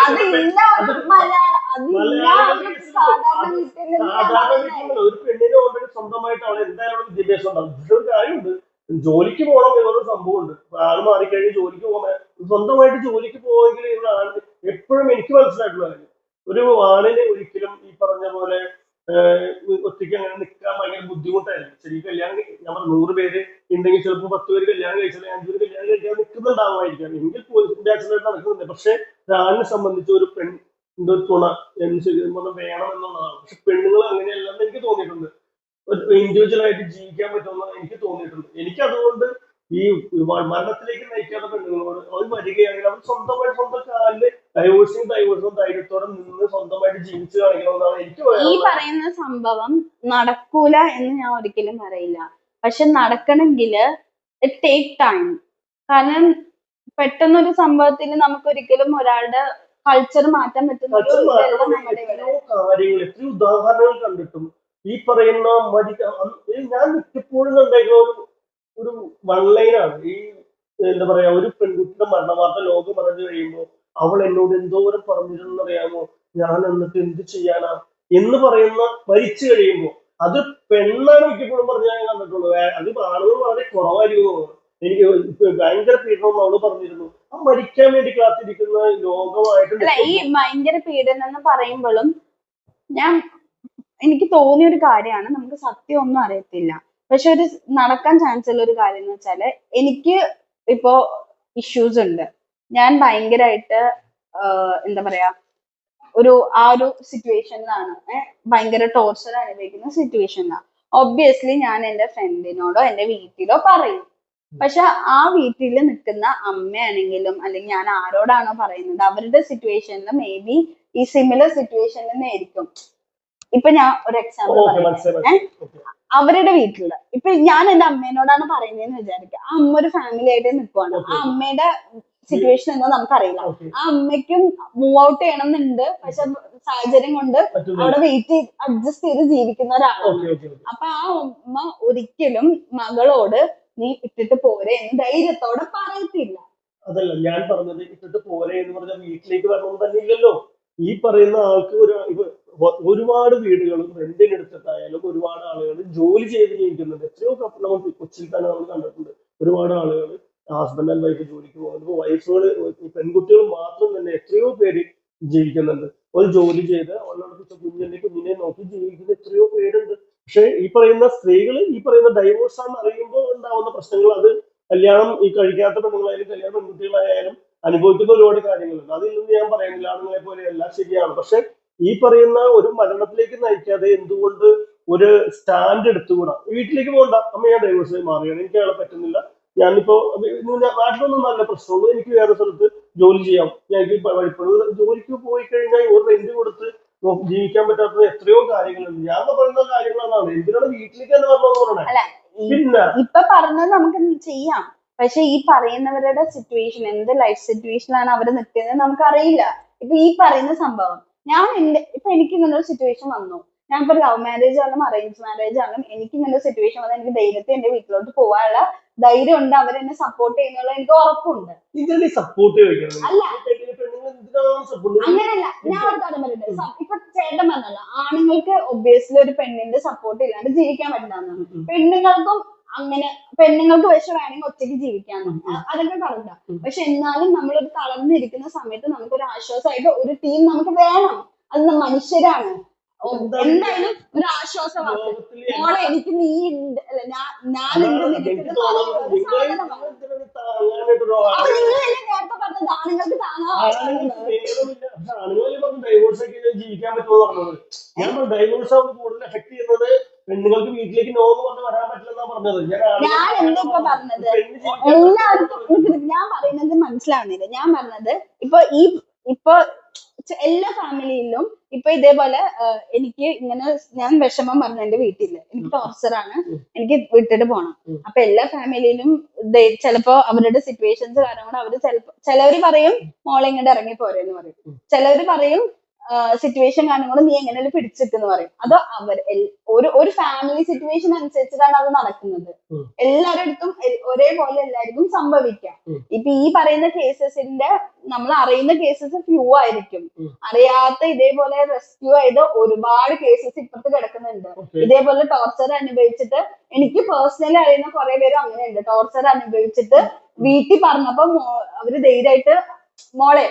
ഒരു പെണ്ണിനെ ഓൾറെഡി സ്വന്തമായിട്ട് അവളെ എന്തായാലും വിദ്യാഭ്യാസം ഉണ്ടാവും. പക്ഷെ ഒരു കാര്യമുണ്ട്, ജോലിക്ക് പോകണം എന്നുള്ള സംഭവമുണ്ട്. ആള് മാറിക്കഴിഞ്ഞ് ജോലിക്ക് പോകാൻ സ്വന്തമായിട്ട് ജോലിക്ക് പോയെങ്കിൽ എപ്പോഴും എനിക്ക് മനസ്സിലായിട്ടുള്ള കാര്യം, ഒരു ആണിന് ഒരിക്കലും ഈ പറഞ്ഞ പോലെ ഒറ്റയ്ക്ക് അങ്ങനെ നിൽക്കാൻ ഭയങ്കര ബുദ്ധിമുട്ടായിരിക്കും. ശരി, കല്യാണം ഞാൻ 100 പേര് ഉണ്ടെങ്കിൽ ചിലപ്പോൾ 10 പേര് കല്യാണം കഴിച്ചാൽ 5 പേര് കല്യാണം കഴിക്കാൻ നിൽക്കുന്നുണ്ടാവുമായിരിക്കാം. എങ്കിൽ പോലും ബാച്ചിലറായിട്ട് നടക്കുന്നുണ്ട്. പക്ഷെ ഒരാളിനെ സംബന്ധിച്ച് ഒരു പെണ്ണിന്റെ തുണ വേണം എന്നുള്ളതാണ്. പക്ഷെ പെണ്ണുങ്ങൾ അങ്ങനെയല്ലെന്ന് എനിക്ക് തോന്നിയിട്ടുണ്ട്. ഇൻഡിവിജ്വൽ ആയിട്ട് ജീവിക്കാൻ പറ്റുമെന്ന് എനിക്ക് തോന്നിയിട്ടുണ്ട്. എനിക്ക് അതുകൊണ്ട് ഈ മരണത്തിലേക്ക് നയിക്കാത്ത പെണ്ണുങ്ങളോട് അവർ വരികയാണെങ്കിൽ അവർ സ്വന്തമായിട്ട് സ്വന്തം കാലില് ഡൈവോഴ്സും ധൈര്യത്തോടെ നിന്ന് സ്വന്തമായിട്ട് ജീവിച്ചു കാണിക്കണമെന്നാണ് എനിക്ക് ഈ പറയുന്ന സംഭവം നടക്കൂല എന്ന് ഞാൻ ഒരിക്കലും പറയില്ല. പക്ഷെ നടക്കണമെങ്കില് ഇറ്റ് ടേക്ക് ടൈം. കാരണം പെട്ടെന്നൊരു സംഭവത്തിൽ നമുക്ക് ഒരിക്കലും ഒരാളുടെ കൾച്ചർ മാറ്റാൻ പറ്റുന്ന കാര്യങ്ങൾ എത്രയോ ഉദാഹരണങ്ങൾ കണ്ടിട്ടും ഈ പറയുന്ന ഞാൻ മിക്കപ്പോഴും കണ്ടേക്കുന്ന ഒരു വൺ ലൈനാണ്. ഈ എന്താ പറയാ, ഒരു പെൺകുട്ടിയുടെ മരണവാർത്ത ലോകം പറഞ്ഞു കഴിയുമ്പോൾ അവൾ എന്നോട് എന്തോരം പറഞ്ഞിരുന്നറിയാമോ, ഞാൻ എന്നിട്ട് എന്ത് ചെയ്യാനാ എന്ന് പറയുന്ന മരിച്ചു കഴിയുമ്പോൾ അത് പെണ്ണാണ് മിക്കപ്പോഴും പറഞ്ഞാൽ ഞാൻ കണ്ടിട്ടുള്ളത്. അത് ആളുകൾ വളരെ കുറവായിരിക്കും. എനിക്ക് ഭയങ്കര പീഡനം അവള് പറഞ്ഞിരുന്നു. ആ മരിക്കാൻ വേണ്ടി കാത്തിരിക്കുന്ന ലോകമായിട്ട് ഈ ഭയങ്കര പീഡനം എന്ന് പറയുമ്പോഴും എനിക്ക് തോന്നിയ ഒരു കാര്യമാണ്, നമുക്ക് സത്യം ഒന്നും അറിയത്തില്ല. പക്ഷെ ഒരു നടക്കാൻ ചാൻസ് ഉള്ള ഒരു കാര്യം എന്ന് വെച്ചാല്, എനിക്ക് ഇപ്പോ ഇഷ്യൂസ് ഉണ്ട്. ഞാൻ ഭയങ്കരമായിട്ട് എന്താ പറയാ ആ ഒരു സിറ്റുവേഷനിലാണ്, ഭയങ്കര ടോർച്ചർ അനുഭവിക്കുന്ന സിറ്റുവേഷനിലാണ്. ഒബ്വിയസ്ലി ഞാൻ എന്റെ ഫ്രണ്ടിനോടോ എന്റെ വീട്ടിലോ പറയും. പക്ഷെ ആ വീട്ടിൽ നിൽക്കുന്ന അമ്മയാണെങ്കിലും അല്ലെങ്കിൽ ഞാൻ ആരോടാണോ പറയുന്നത് അവരുടെ സിറ്റുവേഷനിൽ മേ ബി ഈ സിമിലർ സിറ്റുവേഷനിൽ തന്നെ ആയിരിക്കും. ഇപ്പൊ ഞാൻ ഒരു എക്സാമ്പിൾ പറയാം. അവരുടെ വീട്ടില് ഇപ്പൊ ഞാൻ എന്റെ അമ്മേനോടാണ് പറയുന്നതെന്ന് വിചാരിക്കുക. ആ അമ്മ ഒരു ഫാമിലി ആയിട്ട് നിൽക്കുവാണ്. ആ അമ്മയുടെ സിറ്റുവേഷൻ എന്താ നമുക്കറിയില്ല. ആ അമ്മയ്ക്കും മൂവ് ഔട്ട് ചെയ്യണം എന്നുണ്ട്, പക്ഷെ സാഹചര്യം കൊണ്ട് അവിടെ വെയിറ്റ് ചെയ്ത് അഡ്ജസ്റ്റ് ചെയ്ത് ജീവിക്കുന്ന ഒരാളാണ്. അപ്പൊ ആ അമ്മ ഒരിക്കലും മകളോട് നീ ഇട്ടിട്ട് പോരെ എന്ന് ധൈര്യത്തോടെ പറയത്തില്ല. അതല്ല ഞാൻ പറഞ്ഞത്, ഇട്ടിട്ട് പോരെ എന്ന് പറഞ്ഞാൽ വീട്ടിലേക്ക് വരണമെന്ന് തന്നെ ഇല്ലല്ലോ. ഈ പറയുന്ന ആൾക്ക് ഒരുപാട് വീടുകളും റെന്റിന് എടുത്തിട്ടായാലും ഒരുപാട് ആളുകൾ ജോലി ചെയ്ത് ജീവിക്കുന്നുണ്ട്. എത്രയോ നമുക്ക് കൊച്ചിയിൽ തന്നെ നമ്മൾ കണ്ടിട്ടുണ്ട്. ഒരുപാട് ആളുകൾ ഹസ്ബൻഡ് ആൻഡ് വൈഫ് ജോലിക്ക് പോകുന്നത്, വൈഫുകൾ പെൺകുട്ടികൾ മാത്രം തന്നെ എത്രയോ പേര് ജീവിക്കുന്നുണ്ട്. ഒരു ജോലി ചെയ്ത് അവളുടെ കുഞ്ഞിനെ നോക്കി ജീവിക്കുന്ന എത്രയോ പേരുണ്ട്. പക്ഷെ ഈ പറയുന്ന സ്ത്രീകൾ ഈ പറയുന്ന ഡൈവോഴ്സ് ആണെന്ന് അറിയുമ്പോൾ ഉണ്ടാവുന്ന പ്രശ്നങ്ങൾ, അത് കല്യാണം ഈ കഴിക്കാത്ത പെണ്ണുങ്ങളായാലും കല്യാണ പെൺകുട്ടികളായാലും അനുഭവിക്കുന്ന ഒരുപാട് കാര്യങ്ങളുണ്ട്. അതിൽ നിന്ന് ഞാൻ പറയുന്നില്ല ആണുങ്ങളെ പോലെ എല്ലാം ശരിയാണ്. പക്ഷെ ഈ പറയുന്ന ഒരു മരണത്തിലേക്ക് നയിക്കാതെ എന്തുകൊണ്ട് ഒരു സ്റ്റാൻഡ് എടുത്തുകൂടാ? വീട്ടിലേക്ക് പോകണ്ട, അമ്മ ഞാൻ ഡൈവേഴ്സായി മാറിയാണ്, എനിക്ക് അയാളെ പറ്റുന്നില്ല, ഞാനിപ്പോ നാട്ടിലൊന്നും നല്ല പ്രശ്നമുള്ളൂ, എനിക്ക് വേറെ സ്ഥലത്ത് ജോലി ചെയ്യാം, ഞാൻ ജോലിക്ക് പോയി കഴിഞ്ഞാൽ ഒരു റെന്റ് കൊടുത്ത് ജീവിക്കാൻ പറ്റാത്ത എത്രയോ കാര്യങ്ങളുണ്ട്. ഞാൻ പറയുന്ന കാര്യങ്ങളാണ്. എന്തിനാണ് വീട്ടിലേക്ക് തന്നെ വരണമെന്ന് പറയണേ? പിന്നെ ഇപ്പൊ പറഞ്ഞത് നമുക്ക് ചെയ്യാം, പക്ഷെ ഈ പറയുന്നവരുടെ സിറ്റുവേഷൻ, എന്ത് ലൈഫ് സിറ്റുവേഷനിലാണ് അവർ നിൽക്കുന്നത് നമുക്കറിയില്ല. ഇപ്പൊ ഈ പറയുന്ന സംഭവം ഇപ്പൊ എനിക്ക് ഇങ്ങനെ ഒരു സിറ്റുവേഷൻ വന്നു, ഞാൻ ഇപ്പൊ ലവ് മാരേജ് ആണെങ്കിലും അറേഞ്ച് മാരേജ് ആണെങ്കിലും എനിക്ക് ഇങ്ങനെ ഒരു സിറ്റുവേഷൻ വന്നാൽ എനിക്ക് ധൈര്യത്തിൽ എന്റെ വീട്ടിലോട്ട് പോകാനുള്ള ധൈര്യം ഉണ്ട്, അവരെന്നെ സപ്പോർട്ട് ചെയ്യുന്നുള്ള എനിക്ക് ഉറപ്പുണ്ട്. അല്ല അങ്ങനെയല്ല, ഞാൻ ഒരു കാര്യം പറയുന്നത്, ഇപ്പൊ ചേട്ടൻ പറഞ്ഞല്ലോ ആണുങ്ങൾക്ക് ഒബ്വിയസ്ലി ഒരു പെണ്ണിന്റെ സപ്പോർട്ട് ഇല്ലാണ്ട് ജീവിക്കാൻ പറ്റില്ല. പെണ്ണുങ്ങൾക്കും അങ്ങനെ, പെണ്ണുങ്ങൾക്ക് പക്ഷെ വേണമെങ്കിൽ ഒറ്റയ്ക്ക് ജീവിക്കാന്ന്, അതൊക്കെ കറക്റ്റാ. പക്ഷെ എന്നാലും നമ്മളൊരു തളർന്നിരിക്കുന്ന സമയത്ത് നമുക്കൊരു ആശ്വാസമായിട്ട് ഒരു ടീം നമുക്ക് വേണം. അത് മനുഷ്യരാണ്. എന്തായാലും ഒരു ആശ്വാസമാണ്. മോളെ എനിക്ക് നീ ഉണ്ട്, അല്ല ഞാൻ ഉണ്ട്, നിനക്ക് സാധനമാണ്. അപ്പൊ നിങ്ങൾ തന്നെ നേരത്തെ പറഞ്ഞത് ആണുങ്ങൾക്ക് ജീവിക്കാൻ പറ്റുമോ പറഞ്ഞത്? ഞാൻ ഡൈവോഴ്സ് ആണ് കൂടുതൽ എഫക്ട് ചെയ്യുന്നത്, പെണ്ണുങ്ങൾക്ക് വീട്ടിലേക്ക് നോ എന്ന് പറഞ്ഞ് വരാൻ പറ്റില്ലെന്നാ പറഞ്ഞത്. ഞാൻ എന്തൊക്കെ പറഞ്ഞത് എല്ലാവർക്കും ഞാൻ പറയുന്നത് മനസ്സിലാവുന്നില്ല. ഞാൻ പറഞ്ഞത് ഇപ്പൊ എല്ലാ ഫാമിലിയിലും ഇപ്പൊ ഇതേപോലെ എനിക്ക് ഇങ്ങനെ ഞാൻ വിഷമം പറഞ്ഞു എന്റെ വീട്ടില് എനിക്ക് ടോർച്ചറാണ്, എനിക്ക് വിട്ടിട്ട് പോണം. അപ്പൊ എല്ലാ ഫാമിലിയിലും ചിലപ്പോ അവരുടെ സിറ്റുവേഷൻസ് കാരണം കൊണ്ട് അവര് ചിലവര് പറയും മോളെ ഇങ്ങോട്ട് ഇറങ്ങി പോരെന്ന് പറയും, ചിലവര് പറയും സിറ്റുവേഷൻ കാരണം കൊണ്ട് നീ എങ്ങനെയാലും പിടിച്ചിട്ടെന്ന് പറയും. അതോ ഒരു ഫാമിലി സിറ്റുവേഷൻ അനുസരിച്ചിട്ടാണ് അത് നടക്കുന്നത്. എല്ലാവരുടെ അടുത്തും ഒരേപോലെ എല്ലാവർക്കും സംഭവിക്കാം. ഇപ്പൊ ഈ പറയുന്ന കേസസിന്റെ നമ്മൾ അറിയുന്ന കേസസ് ഫ്യൂ ആയിരിക്കും, അറിയാത്ത ഇതേപോലെ റെസ്ക്യൂ ചെയ്ത് ഒരുപാട് കേസസ് ഇപ്പുറത്ത് കിടക്കുന്നുണ്ട്. ഇതേപോലെ ടോർച്ചർ അനുഭവിച്ചിട്ട് എനിക്ക് പേഴ്സണലി അറിയുന്ന കുറെ പേര് അങ്ങനെയുണ്ട്. ടോർച്ചർ അനുഭവിച്ചിട്ട് വീട്ടിൽ പറഞ്ഞപ്പോ അവര് ധൈര്യമായിട്ട് മോളെ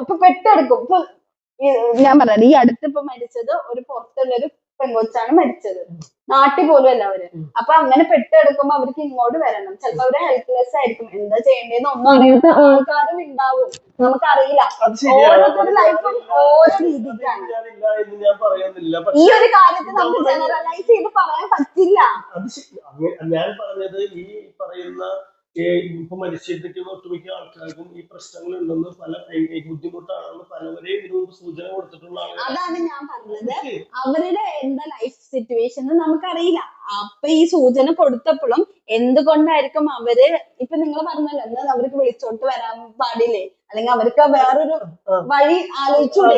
ഇപ്പൊ പെട്ടെടുക്കും. ഇപ്പൊ ഞാൻ പറഞ്ഞത് ഈ അടുത്ത് ഇപ്പൊ മരിച്ചത് ഒരു പുറത്തുള്ളൊരു പെൺകൊച്ചാണ് മരിച്ചത്, നാട്ടിൽ പോലും അല്ല അവര്. അപ്പൊ അങ്ങനെ പെട്ടെടുക്കുമ്പോ അവർക്ക് ഇങ്ങോട്ട് വരണം. ചിലപ്പോ അവര് ഹെൽപ്ലെസ് ആയിരിക്കും, എന്താ ചെയ്യേണ്ടതെന്ന് ഒന്നും അറിയാത്ത ആൾക്കാരും ഉണ്ടാവും, നമുക്കറിയില്ല. ഓരോരുത്തരുടെ ലൈഫും ഓരോ രീതിക്കാണ്. ഈ ഒരു കാര്യത്തിൽ നമുക്ക് ജനറലൈസ് ചെയ്ത് പറയാൻ പറ്റില്ല. ഞാൻ പറഞ്ഞത് ഈ പറയുന്ന ഇപ്പൊ മനുഷ്യർക്ക് ഒട്ടുമിക്ക ആൾക്കാർക്കും ഈ പ്രശ്നങ്ങൾ ഉണ്ടെന്ന്, പല ബുദ്ധിമുട്ടാണെന്ന് പലവരെയും ഇതിനോട് സൂചന കൊടുത്തിട്ടുള്ള ആളുകൾ. അതാണ് ഞാൻ പറഞ്ഞത്, അവരുടെ എന്താ ലൈഫ് സിറ്റുവേഷൻ നമുക്കറിയില്ല. അപ്പൊ ഈ സൂചന കൊടുത്തപ്പോഴും എന്തുകൊണ്ടായിരിക്കും അവര് ഇപ്പൊ നിങ്ങൾ പറഞ്ഞല്ലോ എന്താ അവർക്ക് വിളിച്ചോട്ട് വരാൻ പാടില്ലേ, അല്ലെങ്കിൽ അവർക്ക് വേറൊരു വഴി ആലോചിച്ചൂടെ?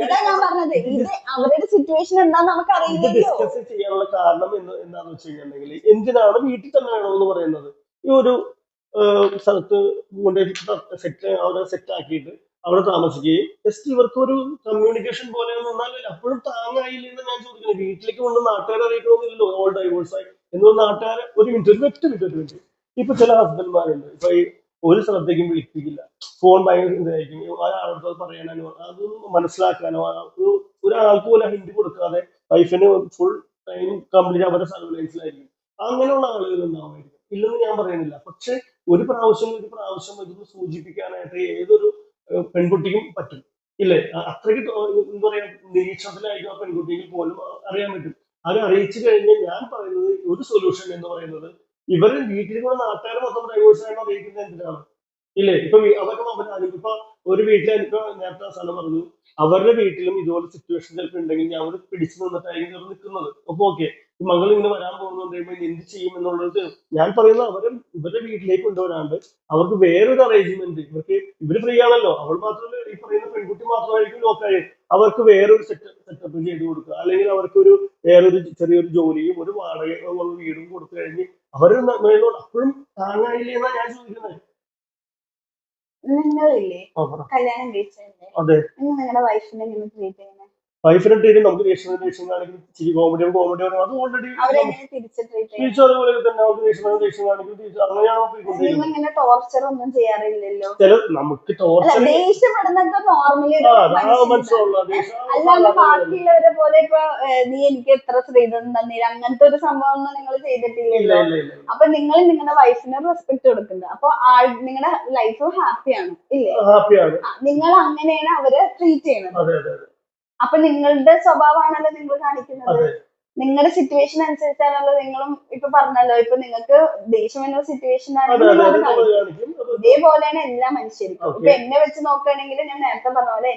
ഇതാ ഞാൻ പറഞ്ഞത്, ഇത് അവരുടെ സിറ്റുവേഷൻ എന്താന്ന് നമുക്ക് അറിയില്ലല്ലോ. ഡിസ്കസ് ചെയ്യാനുള്ള കാരണം എന്താന്ന് വെച്ച് കഴിഞ്ഞിട്ടുണ്ടെങ്കിൽ, എന്തിനാണ് വീട്ടിൽ തന്നെ വേണമെന്ന് പറയുന്നത്? ഈ ഒരു സ്ഥലത്ത് അവിടെ സെറ്റ് ആക്കിയിട്ട് അവിടെ താമസിക്കുകയും ജസ്റ്റ് ഇവർക്ക് ഒരു കമ്മ്യൂണിക്കേഷൻ പോലെ നിന്നാലും അപ്പോഴും താങ്ങായില്ലെന്ന് ഞാൻ ചോദിക്കുന്നത്. വീട്ടിലേക്ക് കൊണ്ട് നാട്ടുകാരെ അറിയിക്കണമെന്നില്ലല്ലോ ഓൾ ഡൈവോഴ്സ് ആയി എന്നൊരു നാട്ടുകാരെ ഒരു മിനിറ്റ്. ഇപ്പൊ ചില ഹസ്ബൻഡ്മാരുണ്ട്, ഇപ്പൊ ഈ ഒരു ശ്രദ്ധയ്ക്കും വിളിപ്പിക്കില്ല, ഫോൺ ഭയങ്കര ഇതായിരിക്കും, ഒരാളടുത്ത് പറയാനോ അതൊന്നും മനസ്സിലാക്കാനോ ഒരാൾക്ക് പോലും ഹിന്ദി കൊടുക്കാതെ വൈഫിന് ഫുൾ ടൈം കംപ്ലീറ്റ് അവരുടെ സർവൈലൻസിലായിരിക്കും. അങ്ങനെയുള്ള ആളുകൾ ഉണ്ടാവുമായിരിക്കും, ഇല്ലെന്ന് ഞാൻ പറയുന്നില്ല. പക്ഷെ ഒരു പ്രാവശ്യം ഇതൊന്ന് സൂചിപ്പിക്കാനായിട്ട് ഏതൊരു പെൺകുട്ടിക്കും പറ്റും, ഇല്ലേ? അത്രയ്ക്ക് എന്താ പറയാ നിരീക്ഷണത്തിലായിരിക്കും ആ പെൺകുട്ടിക്ക് പോലും അറിയാൻ പറ്റും. അത് അറിയിച്ചു കഴിഞ്ഞാൽ ഞാൻ പറയുന്നത് ഒരു സൊല്യൂഷൻ എന്ന് പറയുന്നത്, ഇവര് വീട്ടിൽ കൂടെ നാട്ടുകാർ മൊത്തം ഡൈവോഴ്സ് ആയിട്ട് അറിയിക്കുന്നത് എന്തിനാണ്? ഇല്ലേ ഇപ്പൊ അതൊക്കെ അവരാണ് ഇപ്പൊ ഒരു വീട്ടിൽ ഇപ്പൊ നേരത്തെ സ്ഥലം പറഞ്ഞു അവരുടെ വീട്ടിലും ഇതുപോലെ സിറ്റുവേഷൻ ചിലപ്പോൾ ഉണ്ടെങ്കിൽ ഞാൻ അവർ പിടിച്ചു നിന്നിട്ടായിരിക്കും ചിലപ്പോൾ നിൽക്കുന്നത്. അപ്പൊ ഓക്കെ ഈ മകൾ ഇങ്ങനെ വരാൻ പോകുന്നുണ്ട് എന്ത് ചെയ്യും എന്നുള്ളത് ഞാൻ പറയുന്നത് ഇവരുടെ വീട്ടിലേക്ക് കൊണ്ടുവരാണ്ട് അവർക്ക് വേറൊരു അറേഞ്ച്മെന്റ് ഇവര് ഫ്രീ ആണല്ലോ, അവൾ മാത്രമല്ല ഈ പറയുന്ന പെൺകുട്ടി മാത്രമായിരിക്കും ലോക്കായി അവർക്ക് വേറൊരു സെറ്റപ്പ് ചെയ്ത് കൊടുക്കുക, അല്ലെങ്കിൽ അവർക്കൊരു വേറൊരു ചെറിയൊരു ജോലിയും ഒരു വാടക വീടും കൊടുത്തു കഴിഞ്ഞ് അവര് മേലോട്ട് അപ്പോഴും താങ്ങായില്ലേ എന്നാ ഞാൻ ചോദിക്കുന്നത്. നിങ്ങളില്ലേ കല്യാണം കഴിച്ചല്ലേ, അതെ നിങ്ങൾ നിങ്ങളുടെ വൈഫിനെ എങ്ങനെ ട്രീറ്റ് ചെയ്യുന്നത്? വൈഫിനെ ട്രീറ്റ് നമുക്ക് ദേഷ്യം കാണിക്കും, കോമഡി അത് ഓൾറെഡി അവരെങ്ങനെ തിരിച്ച് ട്രീറ്റ് ചെയ്യും? തിരിച്ചു അതുപോലെ തന്നെ അവർക്ക് ദേഷ്യം കാണിക്കും അങ്ങനെയാണ് നിങ്ങൾ ഇങ്ങനെ ടോർച്ചർ ഒന്നും ചെയ്യാറില്ലല്ലോ? ചില നമുക്ക് ടോർച്ചർ ദേഷ്യപ്പെടുന്നൊക്കെ നോർമലി മനസ്സിലുള്ള അല്ലാണ്ട് ബാക്കിയുള്ളവരെ പോലെ ഇപ്പൊ നീ എനിക്ക് എത്ര ശ്രീധരൻ തന്നില്ല അങ്ങനത്തെ ഒരു സംഭവം ഒന്നും നിങ്ങൾ ചെയ്തിട്ടില്ലല്ലോ. അപ്പൊ നിങ്ങൾ നിങ്ങളുടെ വൈഫിന് റെസ്പെക്ട് കൊടുക്കുന്നത്, അപ്പൊ നിങ്ങളുടെ ലൈഫ് ഹാപ്പിയാണ് ഇല്ലേ? ഹാപ്പിയാണ്. നിങ്ങൾ അങ്ങനെയാണ് അവരെ ട്രീറ്റ് ചെയ്യുന്നത്. അപ്പൊ നിങ്ങളുടെ സ്വഭാവമാണല്ലോ നിങ്ങൾ കാണിക്കുന്നത്. നിങ്ങളുടെ സിറ്റുവേഷൻ അനുസരിച്ചാണല്ലോ നിങ്ങളും ഇപ്പൊ പറഞ്ഞല്ലോ, ഇപ്പൊ നിങ്ങൾക്ക് ദേഷ്യം എന്ന സിറ്റുവേഷൻ ഇതേപോലെയാണ് എല്ലാ മനുഷ്യർക്കും. ഇപ്പൊ എന്നെ വെച്ച് നോക്കുകയാണെങ്കിൽ ഞാൻ നേരത്തെ പറഞ്ഞ പോലെ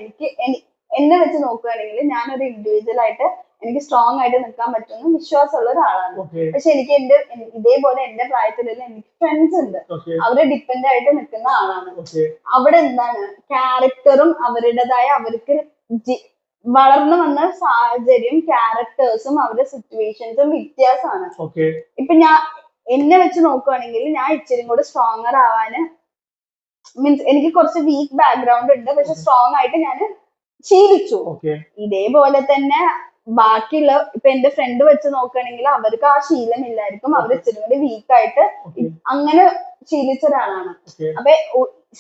എന്നെ വെച്ച് നോക്കുകയാണെങ്കിൽ ഞാനൊരു ഇൻഡിവിജ്വൽ ആയിട്ട് എനിക്ക് സ്ട്രോങ് ആയിട്ട് നിൽക്കാൻ പറ്റുന്ന വിശ്വാസമുള്ള ഒരാളാണ്. പക്ഷെ എനിക്ക് ഇതേപോലെ എന്റെ പ്രായത്തിലുള്ള എനിക്ക് ഫ്രണ്ട്സ് ഉണ്ട്, അവരെ ഡിപ്പെൻഡ് ആയിട്ട് നിൽക്കുന്ന ആളാണ്. അവിടെ എന്താണ് ക്യാരക്ടറും അവരുടേതായ അവർക്ക് വളർന്നു വന്ന സാഹചര്യം ക്യാരക്ടേഴ്സും അവരുടെ സിറ്റുവേഷൻസും വ്യത്യാസമാണ്. ഇപ്പൊ എന്നെ വെച്ച് നോക്കുകയാണെങ്കിൽ ഞാൻ ഇച്ചിരി കൂടെ സ്ട്രോങ്ങർ ആവാന് മീൻസ് എനിക്ക് കുറച്ച് വീക്ക് ബാക്ക്ഗ്രൗണ്ട് ഉണ്ട്, പക്ഷെ സ്ട്രോങ് ആയിട്ട് ഞാൻ ശീലിച്ചു. ഇതേപോലെ തന്നെ ബാക്കിയുള്ള ഇപ്പൊ എന്റെ ഫ്രണ്ട് വെച്ച് നോക്കുകയാണെങ്കിൽ അവർക്ക് ആ ശീലം ഇല്ലായിരിക്കും, അവർ ഇച്ചിരി കൂടി വീക്കായിട്ട് അങ്ങനെ ശീലിച്ച ഒരാളാണ്. അപ്പൊ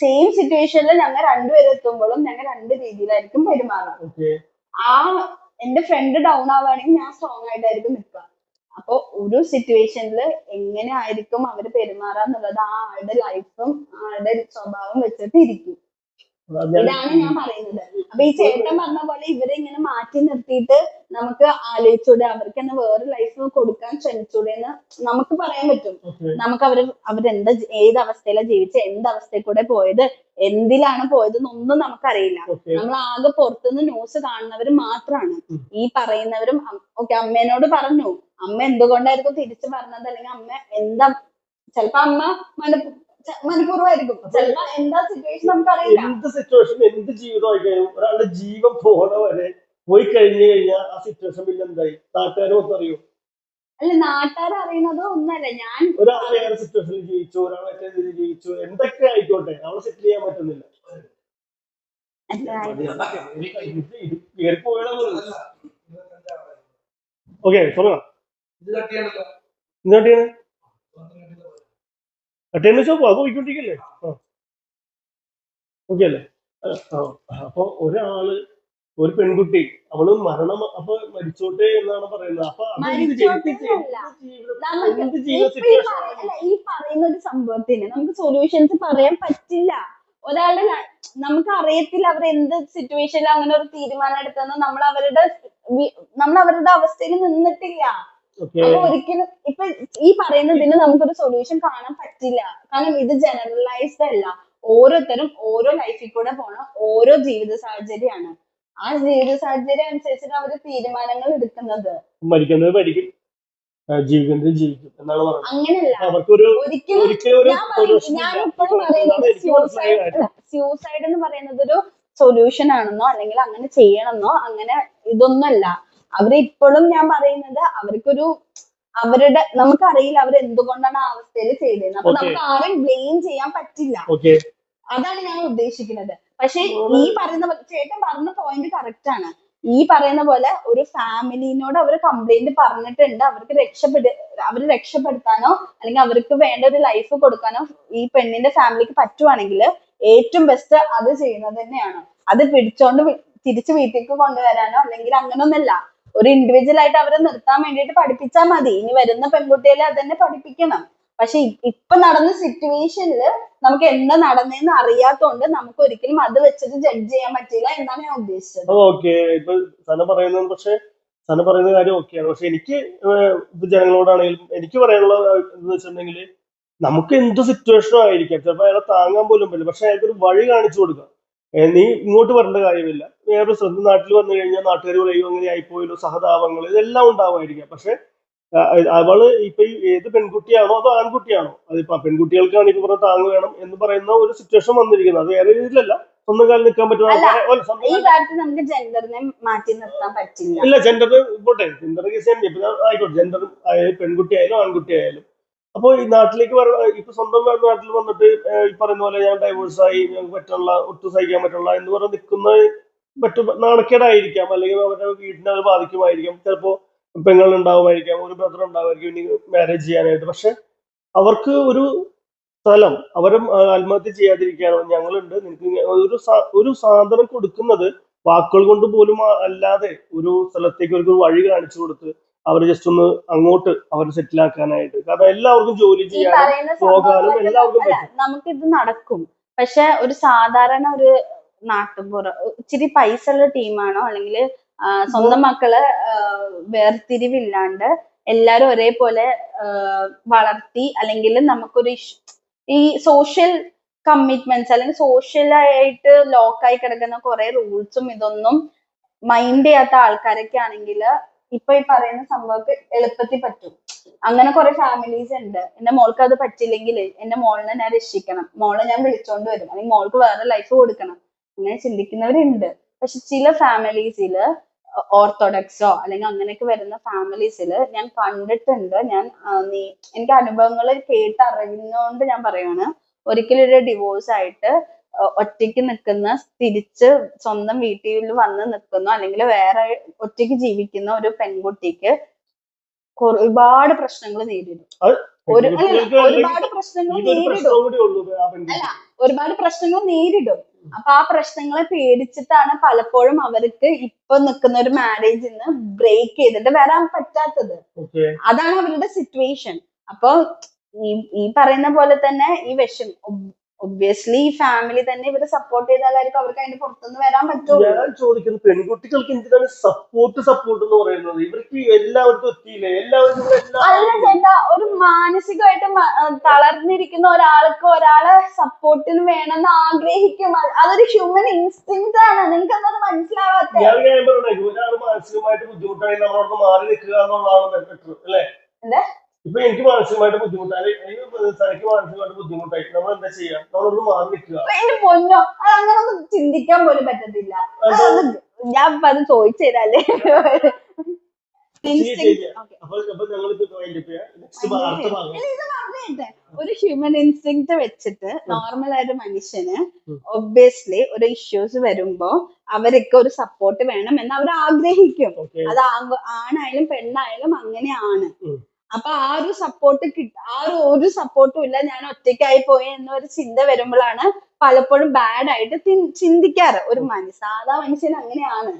സെയിം സിറ്റുവേഷനിൽ ഞങ്ങൾ രണ്ടുപേരും എത്തുമ്പോഴും ഞങ്ങൾ രണ്ട് രീതിയിലായിരിക്കും പെരുമാറുക. എന്റെ ഫ്രണ്ട് ഡൗൺ ആവുകയാണെങ്കിൽ ഞാൻ സ്ട്രോങ് ആയിട്ടായിരിക്കും നിൽക്കുക. അപ്പൊ ഒരു സിറ്റുവേഷനിൽ എങ്ങനെ ആയിരിക്കും അവര് പെരുമാറാന്നുള്ളത് ആ ആളുടെ ലൈഫും ആളുടെ സ്വഭാവം വെച്ചിട്ട് ഇരിക്കും. ഇതാണ് ഞാൻ പറയുന്നത്. അപ്പൊ ഈ ചേട്ടൻ പറഞ്ഞ പോലെ ഇവരെ ഇങ്ങനെ മാറ്റി നിർത്തിയിട്ട് നമുക്ക് ആലോചിച്ചൂടെ, അവർക്ക് തന്നെ വേറെ ലൈഫ് കൊടുക്കാൻ ശ്രമിച്ചൂടെ എന്ന് നമുക്ക് പറയാൻ പറ്റും. നമുക്ക് അവരെന്താ ഏത് അവസ്ഥയിലാണ് ജീവിച്ചത്, എന്ത് അവസ്ഥയിൽ കൂടെ പോയത്, എന്തിലാണ് പോയത് എന്നൊന്നും നമുക്കറിയില്ല. നമ്മൾ ആകെ പുറത്തുനിന്ന് ന്യൂസ് കാണുന്നവര് മാത്രമാണ്. ഈ പറയുന്നവരും ഓക്കെ അമ്മേനോട് പറഞ്ഞു, അമ്മ എന്തുകൊണ്ടായിരിക്കും തിരിച്ചു പറഞ്ഞത്, അല്ലെങ്കിൽ അമ്മ എന്താ ചിലപ്പോ അമ്മ മനഃപൂർവ്വമായിരിക്കും, ചിലപ്പോ എന്താ സിറ്റുവേഷൻ നമുക്കറിയില്ല. എന്ത് സിറ്റുവേഷൻ എന്ത് ജീവിതമായി കഴിഞ്ഞു ഒരാളുടെ ജീവൻ പോണ വരെ പോയി കഴിഞ്ഞു കഴിഞ്ഞാൽ ആ സിറ്റുവേഷൻ പിന്നെ എന്തായി നാട്ടുകാരും ഒന്നും അറിയും. അല്ല നാട്ടുകാർ അറിയുന്നത് ഒന്നല്ല, ഞാൻ ഒരാൾ വേറെ സിറ്റുവേഷനിൽ ജീവിച്ചു, ഒരാൾ മറ്റേ ജീവിച്ചു, എന്തൊക്കെ ആയിക്കോട്ടെ അവളെ സെറ്റിൽ ചെയ്യാൻ പറ്റുന്നില്ല. ഓക്കെ തുടങ്ങാം. എന്താണ് അറ്റൻഡൻസ് അത് പോയിക്കൊണ്ടിരിക്കല്ലേ? ഓക്കെ അല്ലേ? അപ്പൊ ഒരു പെൺകുട്ടി അവള് അപ്പൊ മരിച്ചോട്ടെ എന്നാണ് പറയുന്നത്. അപ്പൊ ഈ പറയുന്ന ഒരു സംഭവത്തിന് നമുക്ക് സൊല്യൂഷൻസ് പറയാൻ പറ്റില്ല. ഒരാളുടെ നമുക്ക് അറിയത്തില്ല അവർ എന്ത് സിറ്റുവേഷനിൽ അങ്ങനെ ഒരു തീരുമാനം എടുത്തെന്ന്. നമ്മൾ അവരുടെ അവസ്ഥയിൽ നിന്നിട്ടില്ല. അപ്പൊ ഒരിക്കലും ഇപ്പൊ ഈ പറയുന്നതിന് നമുക്കൊരു സൊല്യൂഷൻ കാണാൻ പറ്റില്ല. കാരണം ഇത് ജനറലൈസ്ഡ് അല്ല. ഓരോരുത്തരും ഓരോ ലൈഫിൽ കൂടെ പോണ ഓരോ ജീവിത സാഹചര്യമാണ്. ആ ജീവിത സാഹചര്യം അനുസരിച്ചിട്ട് അവര് തീരുമാനങ്ങൾ എടുക്കുന്നത്. മരിക്കുന്നത് മരിക്കും, ജീവിക്കുന്നത് ജീവിക്കും എന്നാണ് പറയുന്നത്. അങ്ങനെയല്ല ഒരിക്കലും ഞാൻ ഇപ്പോഴും പറയുന്നത് സ്യൂസൈഡ് എന്ന് പറയുന്നത് ഒരു സൊല്യൂഷൻ ആണെന്നോ അല്ലെങ്കിൽ അങ്ങനെ ചെയ്യണമെന്നോ അങ്ങനെ ഇതൊന്നുമല്ല. അവരിപ്പോഴും ഞാൻ പറയുന്നത് അവരുടെ നമുക്കറിയില്ല അവരെന്തുകൊണ്ടാണ് ആ അവസ്ഥയിൽ ചെയ്തത്. അപ്പൊ നമുക്ക് ആരെയും ബ്ലെയിം ചെയ്യാൻ പറ്റില്ല. അതാണ് ഞാൻ ഉദ്ദേശിക്കുന്നത്. പക്ഷെ ഈ പറയുന്ന പോലെ ചേട്ടൻ പറഞ്ഞ പോയിന്റ് കറക്റ്റ് ആണ്. ഈ പറയുന്ന പോലെ ഒരു ഫാമിലിനോട് അവർ കംപ്ലൈന്റ് പറഞ്ഞിട്ടുണ്ട്, അവര് രക്ഷപ്പെടുത്താനോ അല്ലെങ്കിൽ അവർക്ക് വേണ്ട ഒരു ലൈഫ് കൊടുക്കാനോ ഈ പെണ്ണിന്റെ ഫാമിലിക്ക് പറ്റുവാണെങ്കിൽ ഏറ്റവും ബെസ്റ്റ് അത് ചെയ്യുന്നത് തന്നെയാണ്. അത് പിടിച്ചോണ്ട് തിരിച്ച് വീട്ടിലേക്ക് കൊണ്ടുവരാനോ അല്ലെങ്കിൽ അങ്ങനൊന്നല്ല, ഒരു ഇൻഡിവിജ്വൽ ആയിട്ട് അവരെ നിർത്താൻ വേണ്ടിയിട്ട് പഠിപ്പിച്ചാൽ മതി. ഇനി വരുന്ന പെൺകുട്ടികളെ അത് തന്നെ പഠിപ്പിക്കണം. പക്ഷെ ഇപ്പൊ നടന്ന സിറ്റുവേഷനില് നമുക്ക് എന്താ നടന്നതെന്ന് അറിയാത്തോണ്ട് നമുക്ക് ഒരിക്കലും അത് വെച്ചിട്ട് ജഡ്ജ് ചെയ്യാൻ പറ്റില്ല എന്നാണ് ഞാൻ ഉദ്ദേശിച്ചത്. ഓക്കെ ഇപ്പൊ സന പറയുന്ന കാര്യം ഓക്കെയാണ്. പക്ഷെ എനിക്ക് ജനങ്ങളോടാണെങ്കിലും എനിക്ക് പറയാനുള്ള എന്ന് വെച്ചിട്ടുണ്ടെങ്കിൽ നമുക്ക് എന്ത് സിറ്റുവേഷനും ആയിരിക്കാം, ചിലപ്പോൾ അയാളെ താങ്ങാൻ പോലും പറ്റില്ല, പക്ഷെ അയാൾക്ക് ഒരു വഴി കാണിച്ചു കൊടുക്കുക. നീ ഇങ്ങോട്ട് വരേണ്ട കാര്യമില്ല, വേറെ ശ്രദ്ധ, നാട്ടിൽ വന്നു കഴിഞ്ഞാൽ നാട്ടുകാർ പറയും അങ്ങനെ ആയിപ്പോയല്ലോ, സഹതാപങ്ങൾ ഇതെല്ലാം ഉണ്ടാവുമായിരിക്കാം. പക്ഷെ അവള് ഇപ്പൊ ഈ ഏത് പെൺകുട്ടിയാണോ അതോ ആൺകുട്ടിയാണോ, അതിപ്പോ പെൺകുട്ടികൾക്കാണ് ഇപ്പൊ പറഞ്ഞ താങ്ങ് വേണം എന്ന് പറയുന്ന ഒരു സിറ്റുവേഷൻ വന്നിരിക്കുന്നത്. അത് വേറെ രീതിയിലല്ല, സ്വന്തം കാലിൽ നിൽക്കാൻ പറ്റുന്ന അല്ല, സ്വന്തം ഈ കാര്യത്തിൽ നമുക്ക് ജെൻഡറിനെ മാറ്റി നിർത്താൻ പറ്റില്ല. ഇല്ല. ജെൻഡർ പോട്ടെ, ജെൻഡർ കേസ് ആയിക്കോട്ടെ, ജെൻഡർ പെൺകുട്ടി ആയാലും ആൺകുട്ടി ആയാലും. അപ്പോൾ ഈ നാട്ടിലേക്ക് ഇപ്പൊ സ്വന്തം നാട്ടിൽ വന്നിട്ട് ഈ പറയുന്ന പോലെ ഞാൻ ഡൈവേഴ്സായി, ഞങ്ങൾക്ക് പറ്റുള്ള, ഒട്ടും സഹിക്കാൻ പറ്റുള്ള എന്ന് പറഞ്ഞ് നിൽക്കുന്ന നാണക്കേടായിരിക്കാം, അല്ലെങ്കിൽ അവരുടെ വീടിനെ അത് ബാധിക്കുമായിരിക്കാം. ചിലപ്പോ പെങ്ങൾ ഉണ്ടാവുമായിരിക്കാം, ഒരു ബ്രദർ ഉണ്ടാവുമായിരിക്കും ഇനി മാരേജ് ചെയ്യാനായിട്ട്. പക്ഷെ അവർക്ക് ഒരു സ്ഥലം, അവരും ആത്മഹത്യ ചെയ്യാതിരിക്കാനോ ഞങ്ങളുണ്ട്, നിനക്ക് ഒരു സാധനം കൊടുക്കുന്നത് വാക്കുകൾ കൊണ്ട് പോലും അല്ലാതെ ഒരു സ്ഥലത്തേക്ക് അവർക്ക് വഴി കാണിച്ചു കൊടുത്ത് അവർ ജസ്റ്റ് ഒന്ന് അങ്ങോട്ട് അവർ സെറ്റിൽ ആക്കാനായിട്ട്. കാരണം എല്ലാവർക്കും ജോലി ചെയ്യാനും പോകാനും എല്ലാവർക്കും പറ്റും. നമുക്കിത് നടക്കും. പക്ഷെ ഒരു സാധാരണ ഒരു നാട്ടുപുറ ഇച്ചിരി പൈസ ഉള്ള ടീമാണോ, അല്ലെങ്കിൽ സ്വന്തം മക്കളെ വേർതിരിവില്ലാണ്ട് എല്ലാരും ഒരേപോലെ വളർത്തി, അല്ലെങ്കിൽ നമുക്കൊരു ഈ സോഷ്യൽ കമ്മിറ്റ്മെന്റ്സ് അല്ലെങ്കിൽ സോഷ്യലായിട്ട് ലോക്കായി കിടക്കുന്ന കുറെ റൂൾസും ഇതൊന്നും മൈൻഡ് ചെയ്യാത്ത ആൾക്കാരൊക്കെ ആണെങ്കിൽ ഇപ്പൊ ഈ പറയുന്ന സംഭവമൊക്കെ എളുപ്പത്തിൽ പറ്റും. അങ്ങനെ കുറെ ഫാമിലീസ് ഉണ്ട്. എന്റെ മോൾക്ക് അത് പറ്റില്ലെങ്കിൽ എന്റെ മോളിനെ ഞാൻ രക്ഷിക്കണം, മോളെ ഞാൻ വിളിച്ചോണ്ട് വരും, അല്ലെങ്കിൽ മോൾക്ക് വേറെ ലൈഫ് കൊടുക്കണം, അങ്ങനെ ചിന്തിക്കുന്നവരുണ്ട്. പക്ഷെ ചില ഫാമിലീസില് ഓർത്തഡോക്സോ അല്ലെങ്കിൽ അങ്ങനെയൊക്കെ വരുന്ന ഫാമിലീസില് ഞാൻ കണ്ടിട്ടുണ്ട്. എനിക്ക് അനുഭവങ്ങൾ കേട്ടറിയുന്നതുകൊണ്ട് ഞാൻ പറയുവാണ്. ഒരിക്കലും ഒരു ഡിവോഴ്സ് ആയിട്ട് ഒറ്റയ്ക്ക് നിൽക്കുന്ന, തിരിച്ച് സ്വന്തം വീട്ടിൽ വന്ന് നിൽക്കുന്നു, അല്ലെങ്കിൽ വേറെ ഒറ്റയ്ക്ക് ജീവിക്കുന്ന ഒരു പെൺകുട്ടിക്ക് ഒരുപാട് പ്രശ്നങ്ങൾ നേരിടും. ഒരുപാട് പ്രശ്നങ്ങൾ നേരിടും. അപ്പൊ ആ പ്രശ്നങ്ങളെ പേടിച്ചിട്ടാണ് പലപ്പോഴും അവർക്ക് ഇപ്പൊ നിൽക്കുന്ന ഒരു മാരേജിൽ നിന്ന് ബ്രേക്ക് ചെയ്തിട്ട് വരാൻ പറ്റാത്തത്. അതാണ് അവരുടെ സിറ്റുവേഷൻ. അപ്പൊ ഈ പറയുന്ന പോലെ തന്നെ ഈ ഒബ്വിയസ്ലി ഈ ഫാമിലി തന്നെ ഇവരെ സപ്പോർട്ട് ചെയ്താലായിരിക്കും അവർക്ക് അതിന്റെ പുറത്തുനിന്ന് വരാൻ പറ്റുള്ളൂ. ഞാൻ ചോദിക്കുന്നത് പെൺകുട്ടികൾക്ക് എന്തിനാണ് സപ്പോർട്ട് എന്ന് പറയുന്നത്? ഇവർക്ക് എല്ലാവർക്കും എത്തിയില്ലേ? അല്ല ചേട്ടാ, ഒരു മാനസികമായിട്ട് തളർന്നിരിക്കുന്ന ഒരാൾക്ക് ഒരാളെ സപ്പോർട്ടിന് വേണമെന്ന് ആഗ്രഹിക്കും. അതൊരു ഹ്യൂമൻ ഇൻസ്റ്റിങ്ക്റ്റ് ആണ്. നിങ്ങൾക്ക് എന്താ മനസ്സിലാവാത്ത? ഞാൻ പറഞ്ഞത് ഒരാൾ മാനസികമായിട്ട് ബുദ്ധിമുട്ടായി നമ്മളോട് മാറി നിൽക്കുക എന്നുള്ളതാണ് ബെറ്റർ അല്ലേ? ഇപ്പൊ എനിക്ക് മാനസികമായിട്ട് ബുദ്ധിമുട്ടായി, തനിക്ക് മാനസികമായിട്ട് ബുദ്ധിമുട്ടായി, നമ്മൾ എന്താ ചെയ്യാം? നമ്മളൊന്ന് മാറി നിൽക്കുക. എന്റെ പൊന്നോ, അങ്ങനൊന്നും ചിന്തിക്കാൻ പോലും പറ്റത്തില്ല. ഞാൻ അത് ചോദിച്ചതല്ലേ. ഒരു ഹ്യൂമൻ ഇൻസ്റ്റിങ്ക്റ്റ് വെച്ചിട്ട് നോർമൽ ആയ ഒരു മനുഷ്യന് ഒബ്വിയസ്ലി ഒരു ഇഷ്യൂസ് വരുമ്പോ അവരൊക്കെ ഒരു സപ്പോർട്ട് വേണം എന്ന് അവർ ആഗ്രഹിക്കും. അത് ആണായാലും പെണ്ണായാലും അങ്ങനെയാണ്. അപ്പൊ ആ ഒരു സപ്പോർട്ട് ഒരു സപ്പോർട്ടും ഇല്ല, ഞാൻ ഒറ്റയ്ക്കായി പോയി എന്നൊരു ചിന്ത വരുമ്പോഴാണ് പലപ്പോഴും ബാഡ് ആയിട്ട് ചിന്തിക്കാറ്. ഒരു സാധാ മനുഷ്യൻ അങ്ങനെയാണ്.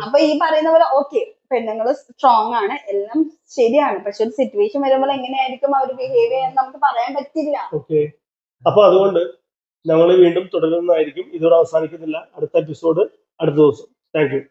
അപ്പൊ ഈ പറയുന്ന പോലെ ഓക്കെ, പെണ്ണുങ്ങള് സ്ട്രോങ് ആണ്, എല്ലാം ശരിയാണ്. പക്ഷെ ഒരു സിറ്റുവേഷൻ വരുമ്പോൾ എങ്ങനെയായിരിക്കും അവർ ബിഹേവ് ചെയ്യാൻ നമുക്ക് പറയാൻ പറ്റില്ല. അപ്പൊ അതുകൊണ്ട് ഞങ്ങൾ വീണ്ടും തുടരുന്നതായിരിക്കും. ഇതോടെ അവസാനിക്കുന്നില്ല. അടുത്ത എപ്പിസോഡ് അടുത്ത ദിവസം. Thank you.